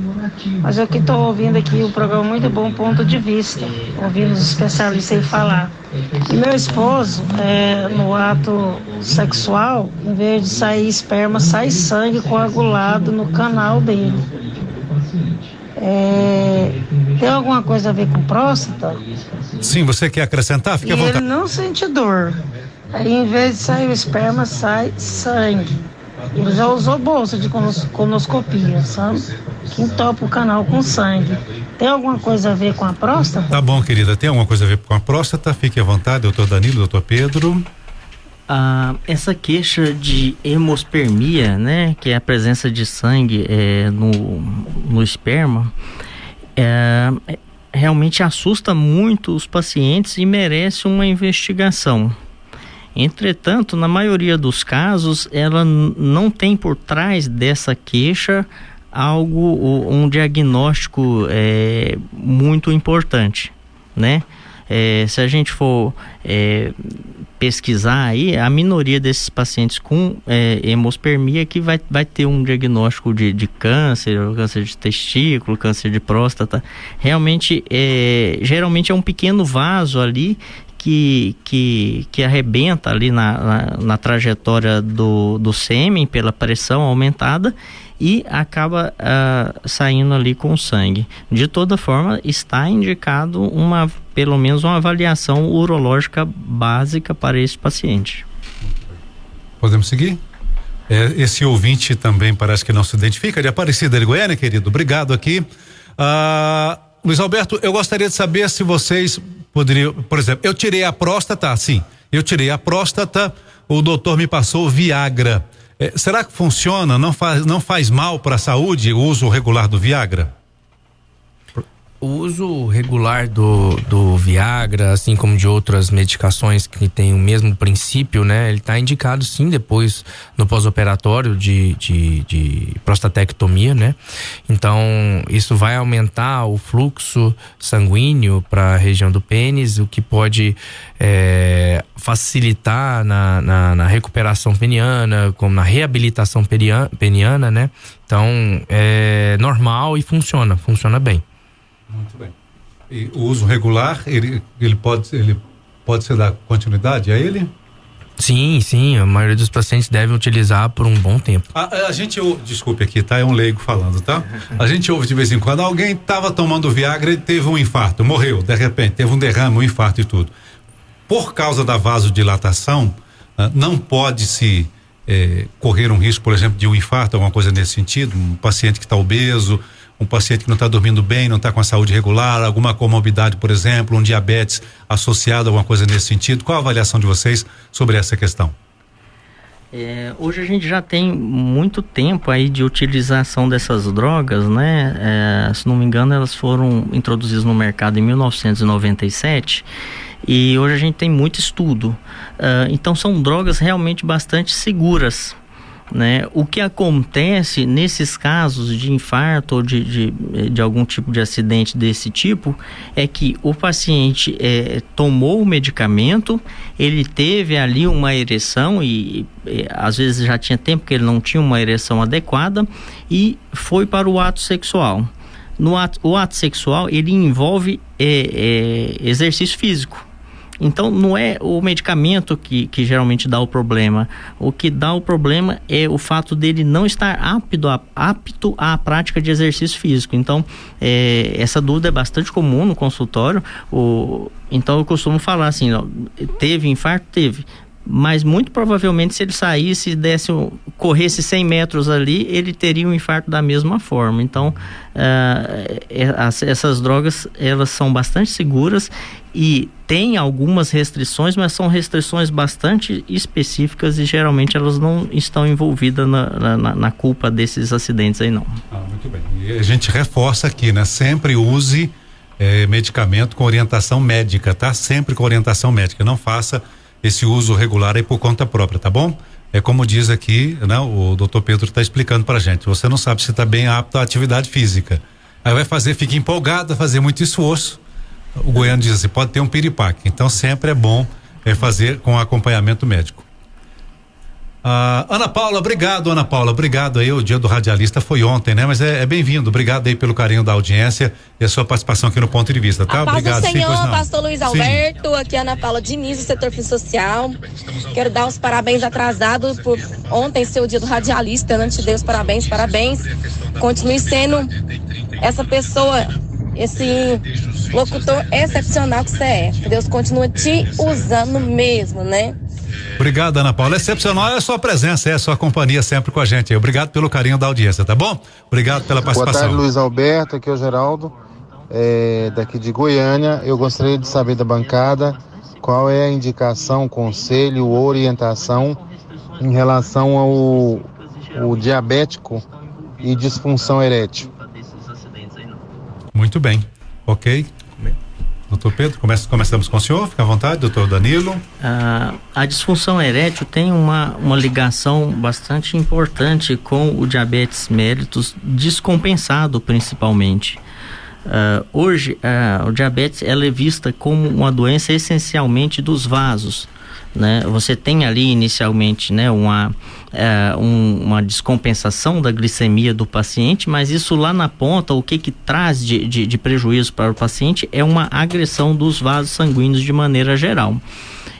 mas eu que estou ouvindo aqui o programa muito bom, Ponto de Vista, ouvindo os especialistas aí falar. E meu esposo, no ato sexual, em vez de sair esperma, sai sangue coagulado no canal dele. Tem alguma coisa a ver com próstata? Sim, você quer acrescentar? Fique à vontade. Ele não sente dor. Aí, em vez de sair o esperma, sai sangue. Ele já usou bolsa de colonoscopia, sabe? Que entopa o canal com sangue. Tem alguma coisa a ver com a próstata? Tá bom, querida. Tem alguma coisa a ver com a próstata? Fique à vontade, doutor Danilo, doutor Pedro. Essa queixa de hemospermia, né, que é a presença de sangue no esperma, realmente assusta muito os pacientes e merece uma investigação. Entretanto, na maioria dos casos, ela não tem por trás dessa queixa um diagnóstico muito importante, né? Se a gente for pesquisar aí, a minoria desses pacientes com hemospermia que vai ter um diagnóstico de câncer de testículo, câncer de próstata. Realmente, geralmente é um pequeno vaso ali que arrebenta ali na trajetória do sêmen pela pressão aumentada e acaba saindo ali com sangue. De toda forma, está indicado pelo menos uma avaliação urológica básica para esse paciente. Podemos seguir? Esse ouvinte também parece que não se identifica, de Aparecida de Goiânia, querido. Obrigado aqui. Luiz Alberto, eu gostaria de saber se vocês poderiam, por exemplo, eu tirei a próstata, o doutor me passou Viagra. Será que funciona? Não faz mal para a saúde o uso regular do Viagra? O uso regular do Viagra, assim como de outras medicações que têm o mesmo princípio, né? Ele está indicado sim depois no pós-operatório de prostatectomia, né? Então, isso vai aumentar o fluxo sanguíneo para a região do pênis, o que pode facilitar na recuperação peniana, como na reabilitação peniana, né? Então, é normal e funciona bem. Muito bem. E o uso regular, ele pode ser dar continuidade a ele? Sim, a maioria dos pacientes devem utilizar por um bom tempo. A gente ouve, desculpe aqui, tá? É um leigo falando, tá? A gente ouve de vez em quando, alguém estava tomando Viagra e teve um infarto, morreu, de repente, teve um derrame, um infarto e tudo. por causa da vasodilatação, não pode se correr um risco, por exemplo, de um infarto, alguma coisa nesse sentido? Um paciente que está obeso, um paciente que não está dormindo bem, não está com a saúde regular, alguma comorbidade, por exemplo, um diabetes associado a alguma coisa nesse sentido. Qual a avaliação de vocês sobre essa questão? Hoje a gente já tem muito tempo aí de utilização dessas drogas, né? Se não me engano, elas foram introduzidas no mercado em 1997 e hoje a gente tem muito estudo. Então são drogas realmente bastante seguras, né? O que acontece nesses casos de infarto ou de algum tipo de acidente desse tipo é que o paciente tomou o medicamento, ele teve ali uma ereção e às vezes já tinha tempo que ele não tinha uma ereção adequada e foi para o ato sexual. O ato sexual, ele envolve exercício físico. Então não é o medicamento que geralmente dá o problema. O que dá o problema é o fato dele não estar apto à prática de exercício físico. Então essa dúvida é bastante comum no consultório. Então eu costumo falar assim, ó, teve infarto? Teve. Mas muito provavelmente se ele saísse e corresse 100 metros ali, ele teria um infarto da mesma forma. Então essas drogas, elas são bastante seguras e tem algumas restrições, mas são restrições bastante específicas e geralmente elas não estão envolvidas na culpa desses acidentes aí não. Muito bem. E a gente reforça aqui, né? Sempre use medicamento com orientação médica, tá? Sempre com orientação médica. Não faça esse uso regular aí por conta própria, tá bom? É como diz aqui, né? O doutor Pedro está explicando pra gente. Você não sabe se está bem apto à atividade física. Aí fica empolgado, fazer muito esforço. O goiano diz assim, pode ter um piripaque. Então sempre é bom fazer com acompanhamento médico. Ana Paula, obrigado, Ana Paula, obrigado aí, o dia do radialista foi ontem, né? Mas é bem-vindo, obrigado aí pelo carinho da audiência e a sua participação aqui no Ponto de Vista, tá? Obrigado. Paz do Senhor, pastor Luiz Alberto, aqui é Ana Paula Diniz, do setor social. Quero dar os parabéns atrasados por ontem ser o dia do radialista, eu não te dei os parabéns. Continue sendo essa pessoa, esse locutor excepcional que você é. Deus continua te usando mesmo, né? Obrigado, Ana Paula. Excepcional é a sua presença, é a sua companhia sempre com a gente. Obrigado pelo carinho da audiência, tá bom? Obrigado pela participação. Boa tarde, Luiz Alberto, aqui é o Geraldo, daqui de Goiânia. Eu gostaria de saber da bancada qual é a indicação, conselho ou orientação em relação ao diabético e disfunção erétil. Muito bem, ok. Doutor Pedro, começamos com o senhor, fica à vontade, doutor Danilo. A disfunção erétil tem uma ligação bastante importante com o diabetes mellitus descompensado, principalmente. Hoje, o diabetes ela é vista como uma doença essencialmente dos vasos, né? Você tem ali inicialmente, né, uma descompensação da glicemia do paciente, mas isso lá na ponta, o que traz de prejuízo para o paciente é uma agressão dos vasos sanguíneos de maneira geral.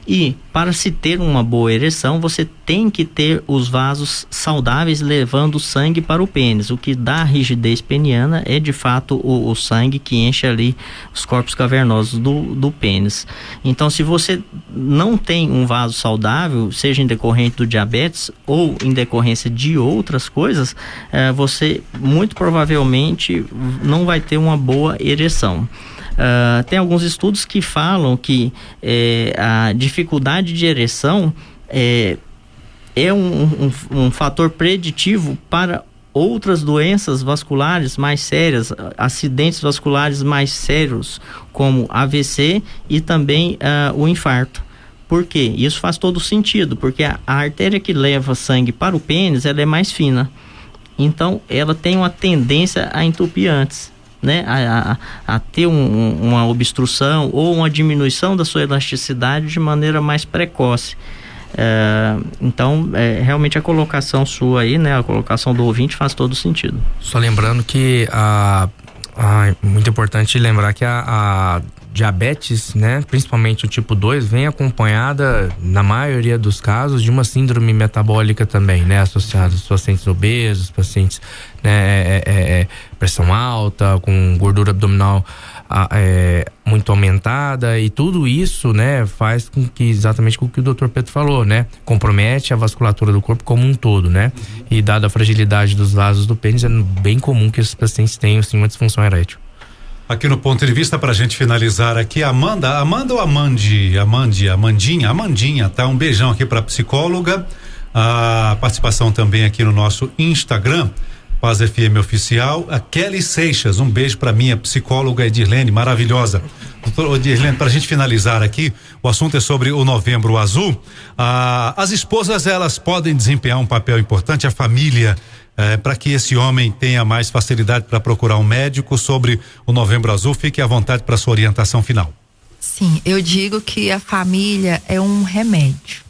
E para se ter uma boa ereção, você tem que ter os vasos saudáveis levando sangue para o pênis. O que dá rigidez peniana é de fato o sangue que enche ali os corpos cavernosos do pênis. Então, se você não tem um vaso saudável, seja em decorrente do diabetes ou em decorrência de outras coisas, você muito provavelmente não vai ter uma boa ereção. Tem alguns estudos que falam que a dificuldade de ereção é um fator preditivo para outras doenças vasculares mais sérias, acidentes vasculares mais sérios, como AVC e também o infarto. Por quê? Isso faz todo sentido, porque a artéria que leva sangue para o pênis, ela é mais fina. Então, ela tem uma tendência a entupir antes, né? A ter uma obstrução ou uma diminuição da sua elasticidade de maneira mais precoce. Então, realmente a colocação sua aí, né? A colocação do ouvinte faz todo sentido. Só lembrando que muito importante lembrar que a diabetes, né, principalmente o tipo 2, vem acompanhada, na maioria dos casos, de uma síndrome metabólica também, né, associada aos pacientes obesos, pacientes, né, pressão alta, com gordura abdominal muito aumentada, e tudo isso, né, faz com que, exatamente com o que o Dr. Pedro falou, né, compromete a vasculatura do corpo como um todo, né, e dada a fragilidade dos vasos do pênis, é bem comum que esses pacientes tenham, sim, uma disfunção erétil. Aqui no Ponto de Vista, pra gente finalizar aqui, Amanda ou Amandinha, tá? Um beijão aqui pra psicóloga, a participação também aqui no nosso Instagram, Paz FM Oficial, a Kelly Seixas, um beijo pra minha psicóloga Edirlene, maravilhosa. Doutor Edirlene, pra gente finalizar aqui, o assunto é sobre o Novembro Azul. As esposas, elas podem desempenhar um papel importante, a família, para que esse homem tenha mais facilidade para procurar um médico sobre o Novembro Azul. Fique à vontade para sua orientação final. Sim, eu digo que a família é um remédio,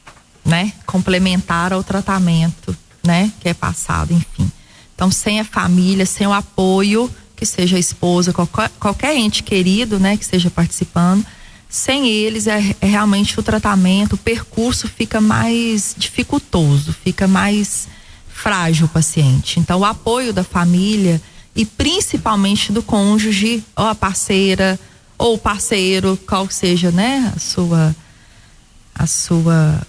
né? Complementar ao tratamento, né? Que é passado, enfim. Então, sem a família, sem o apoio, que seja a esposa, qualquer ente querido, né? Que esteja participando, sem eles realmente o tratamento, o percurso fica mais dificultoso, fica mais frágil o paciente. Então, o apoio da família e principalmente do cônjuge, ou a parceira, ou o parceiro, qual seja, né, a sua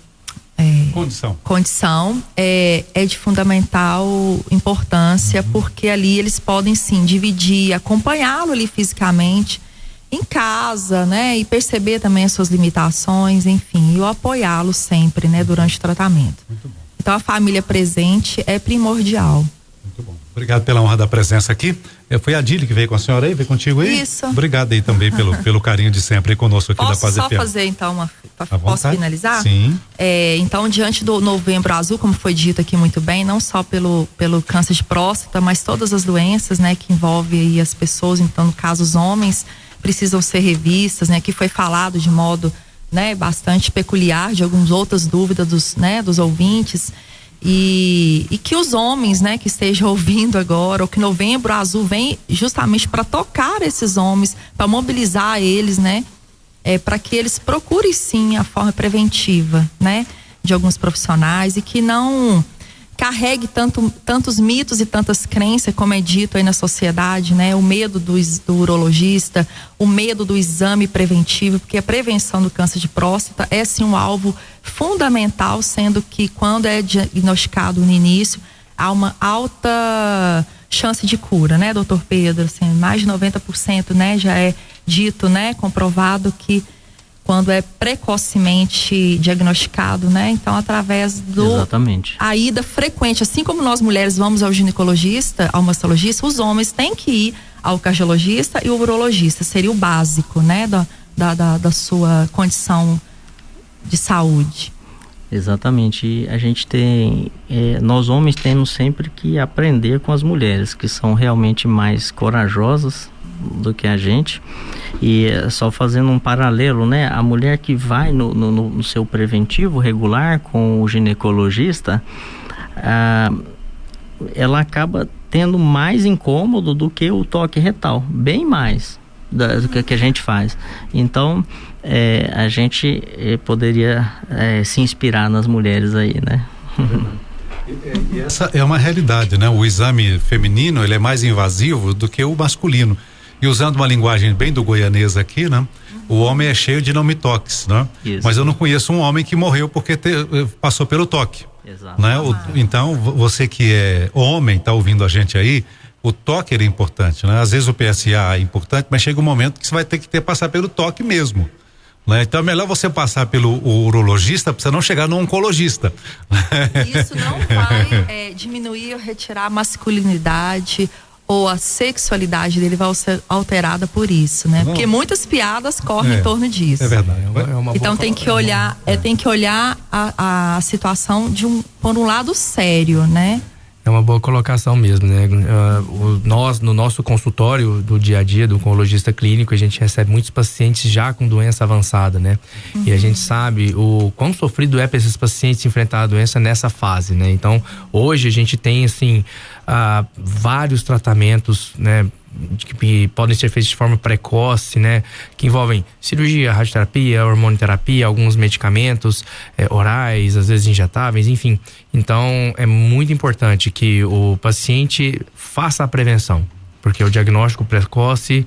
condição é de fundamental importância, porque ali eles podem sim dividir, acompanhá-lo ali fisicamente em casa, né, e perceber também as suas limitações, enfim, e o apoiá-lo sempre, né, durante o tratamento. Muito bom. Então a família presente é primordial. Muito bom. Obrigado pela honra da presença aqui. Foi a Adília que veio com a senhora aí, veio contigo aí? Isso. Obrigado aí também pelo carinho de sempre aí conosco aqui da Paz FM. Posso só fazer então posso finalizar? Sim. Então, diante do Novembro Azul, como foi dito aqui muito bem, não só pelo câncer de próstata, mas todas as doenças, né, que envolvem aí as pessoas, então no caso os homens precisam ser revistas, né, que foi falado de modo, né, bastante peculiar, de algumas outras dúvidas dos ouvintes, e que os homens, né, que estejam ouvindo agora, ou que Novembro Azul vem justamente para tocar esses homens, para mobilizar eles, né, para que eles procurem sim a forma preventiva, né, de alguns profissionais, e que não carregue tantos mitos e tantas crenças, como é dito aí na sociedade, né? O medo do urologista, o medo do exame preventivo, porque a prevenção do câncer de próstata é sim um alvo fundamental, sendo que quando é diagnosticado no início, há uma alta chance de cura, né, doutor Pedro? Assim, mais de 90%, né, já é dito, né, comprovado que quando é precocemente diagnosticado, né? Então, através Exatamente. A ida frequente, assim como nós mulheres vamos ao ginecologista, ao mastologista, os homens têm que ir ao cardiologista e o urologista, seria o básico, né? Da sua condição de saúde. Exatamente, e a gente tem, nós homens temos sempre que aprender com as mulheres, que são realmente mais corajosas do que a gente. E só fazendo um paralelo, né, a mulher que vai no seu preventivo regular com o ginecologista, ela acaba tendo mais incômodo do que o toque retal, bem mais do que a gente faz. Então a gente poderia se inspirar nas mulheres aí, né? E essa é uma realidade, né? O exame feminino, ele é mais invasivo do que o masculino. E usando uma linguagem bem do goianês aqui, né? O homem é cheio de não me toques, né? Isso. Mas eu não conheço um homem que morreu porque passou pelo toque. Exato. Né? Então, você que é homem, tá ouvindo a gente aí, o toque é importante, né? Às vezes o PSA é importante, mas chega um momento que você vai ter que passar pelo toque mesmo. Né? Então é melhor você passar pelo urologista para você não chegar no oncologista. Isso não vai diminuir ou retirar a masculinidade ou a sexualidade dele vai ser alterada por isso, né? Porque muitas piadas correm em torno disso. É verdade. Então tem que olhar, tem que olhar a situação por um lado sério, né? É uma boa colocação mesmo, né? Nós, no nosso consultório do dia a dia do oncologista clínico, a gente recebe muitos pacientes já com doença avançada, né? E a gente sabe o quão sofrido é para esses pacientes enfrentar a doença nessa fase, né? Então, hoje a gente tem, assim, vários tratamentos, né? Que podem ser feitos de forma precoce, né? Que envolvem cirurgia, radioterapia, hormonioterapia, alguns medicamentos orais, às vezes injetáveis, enfim. Então, é muito importante que o paciente faça a prevenção, porque o diagnóstico precoce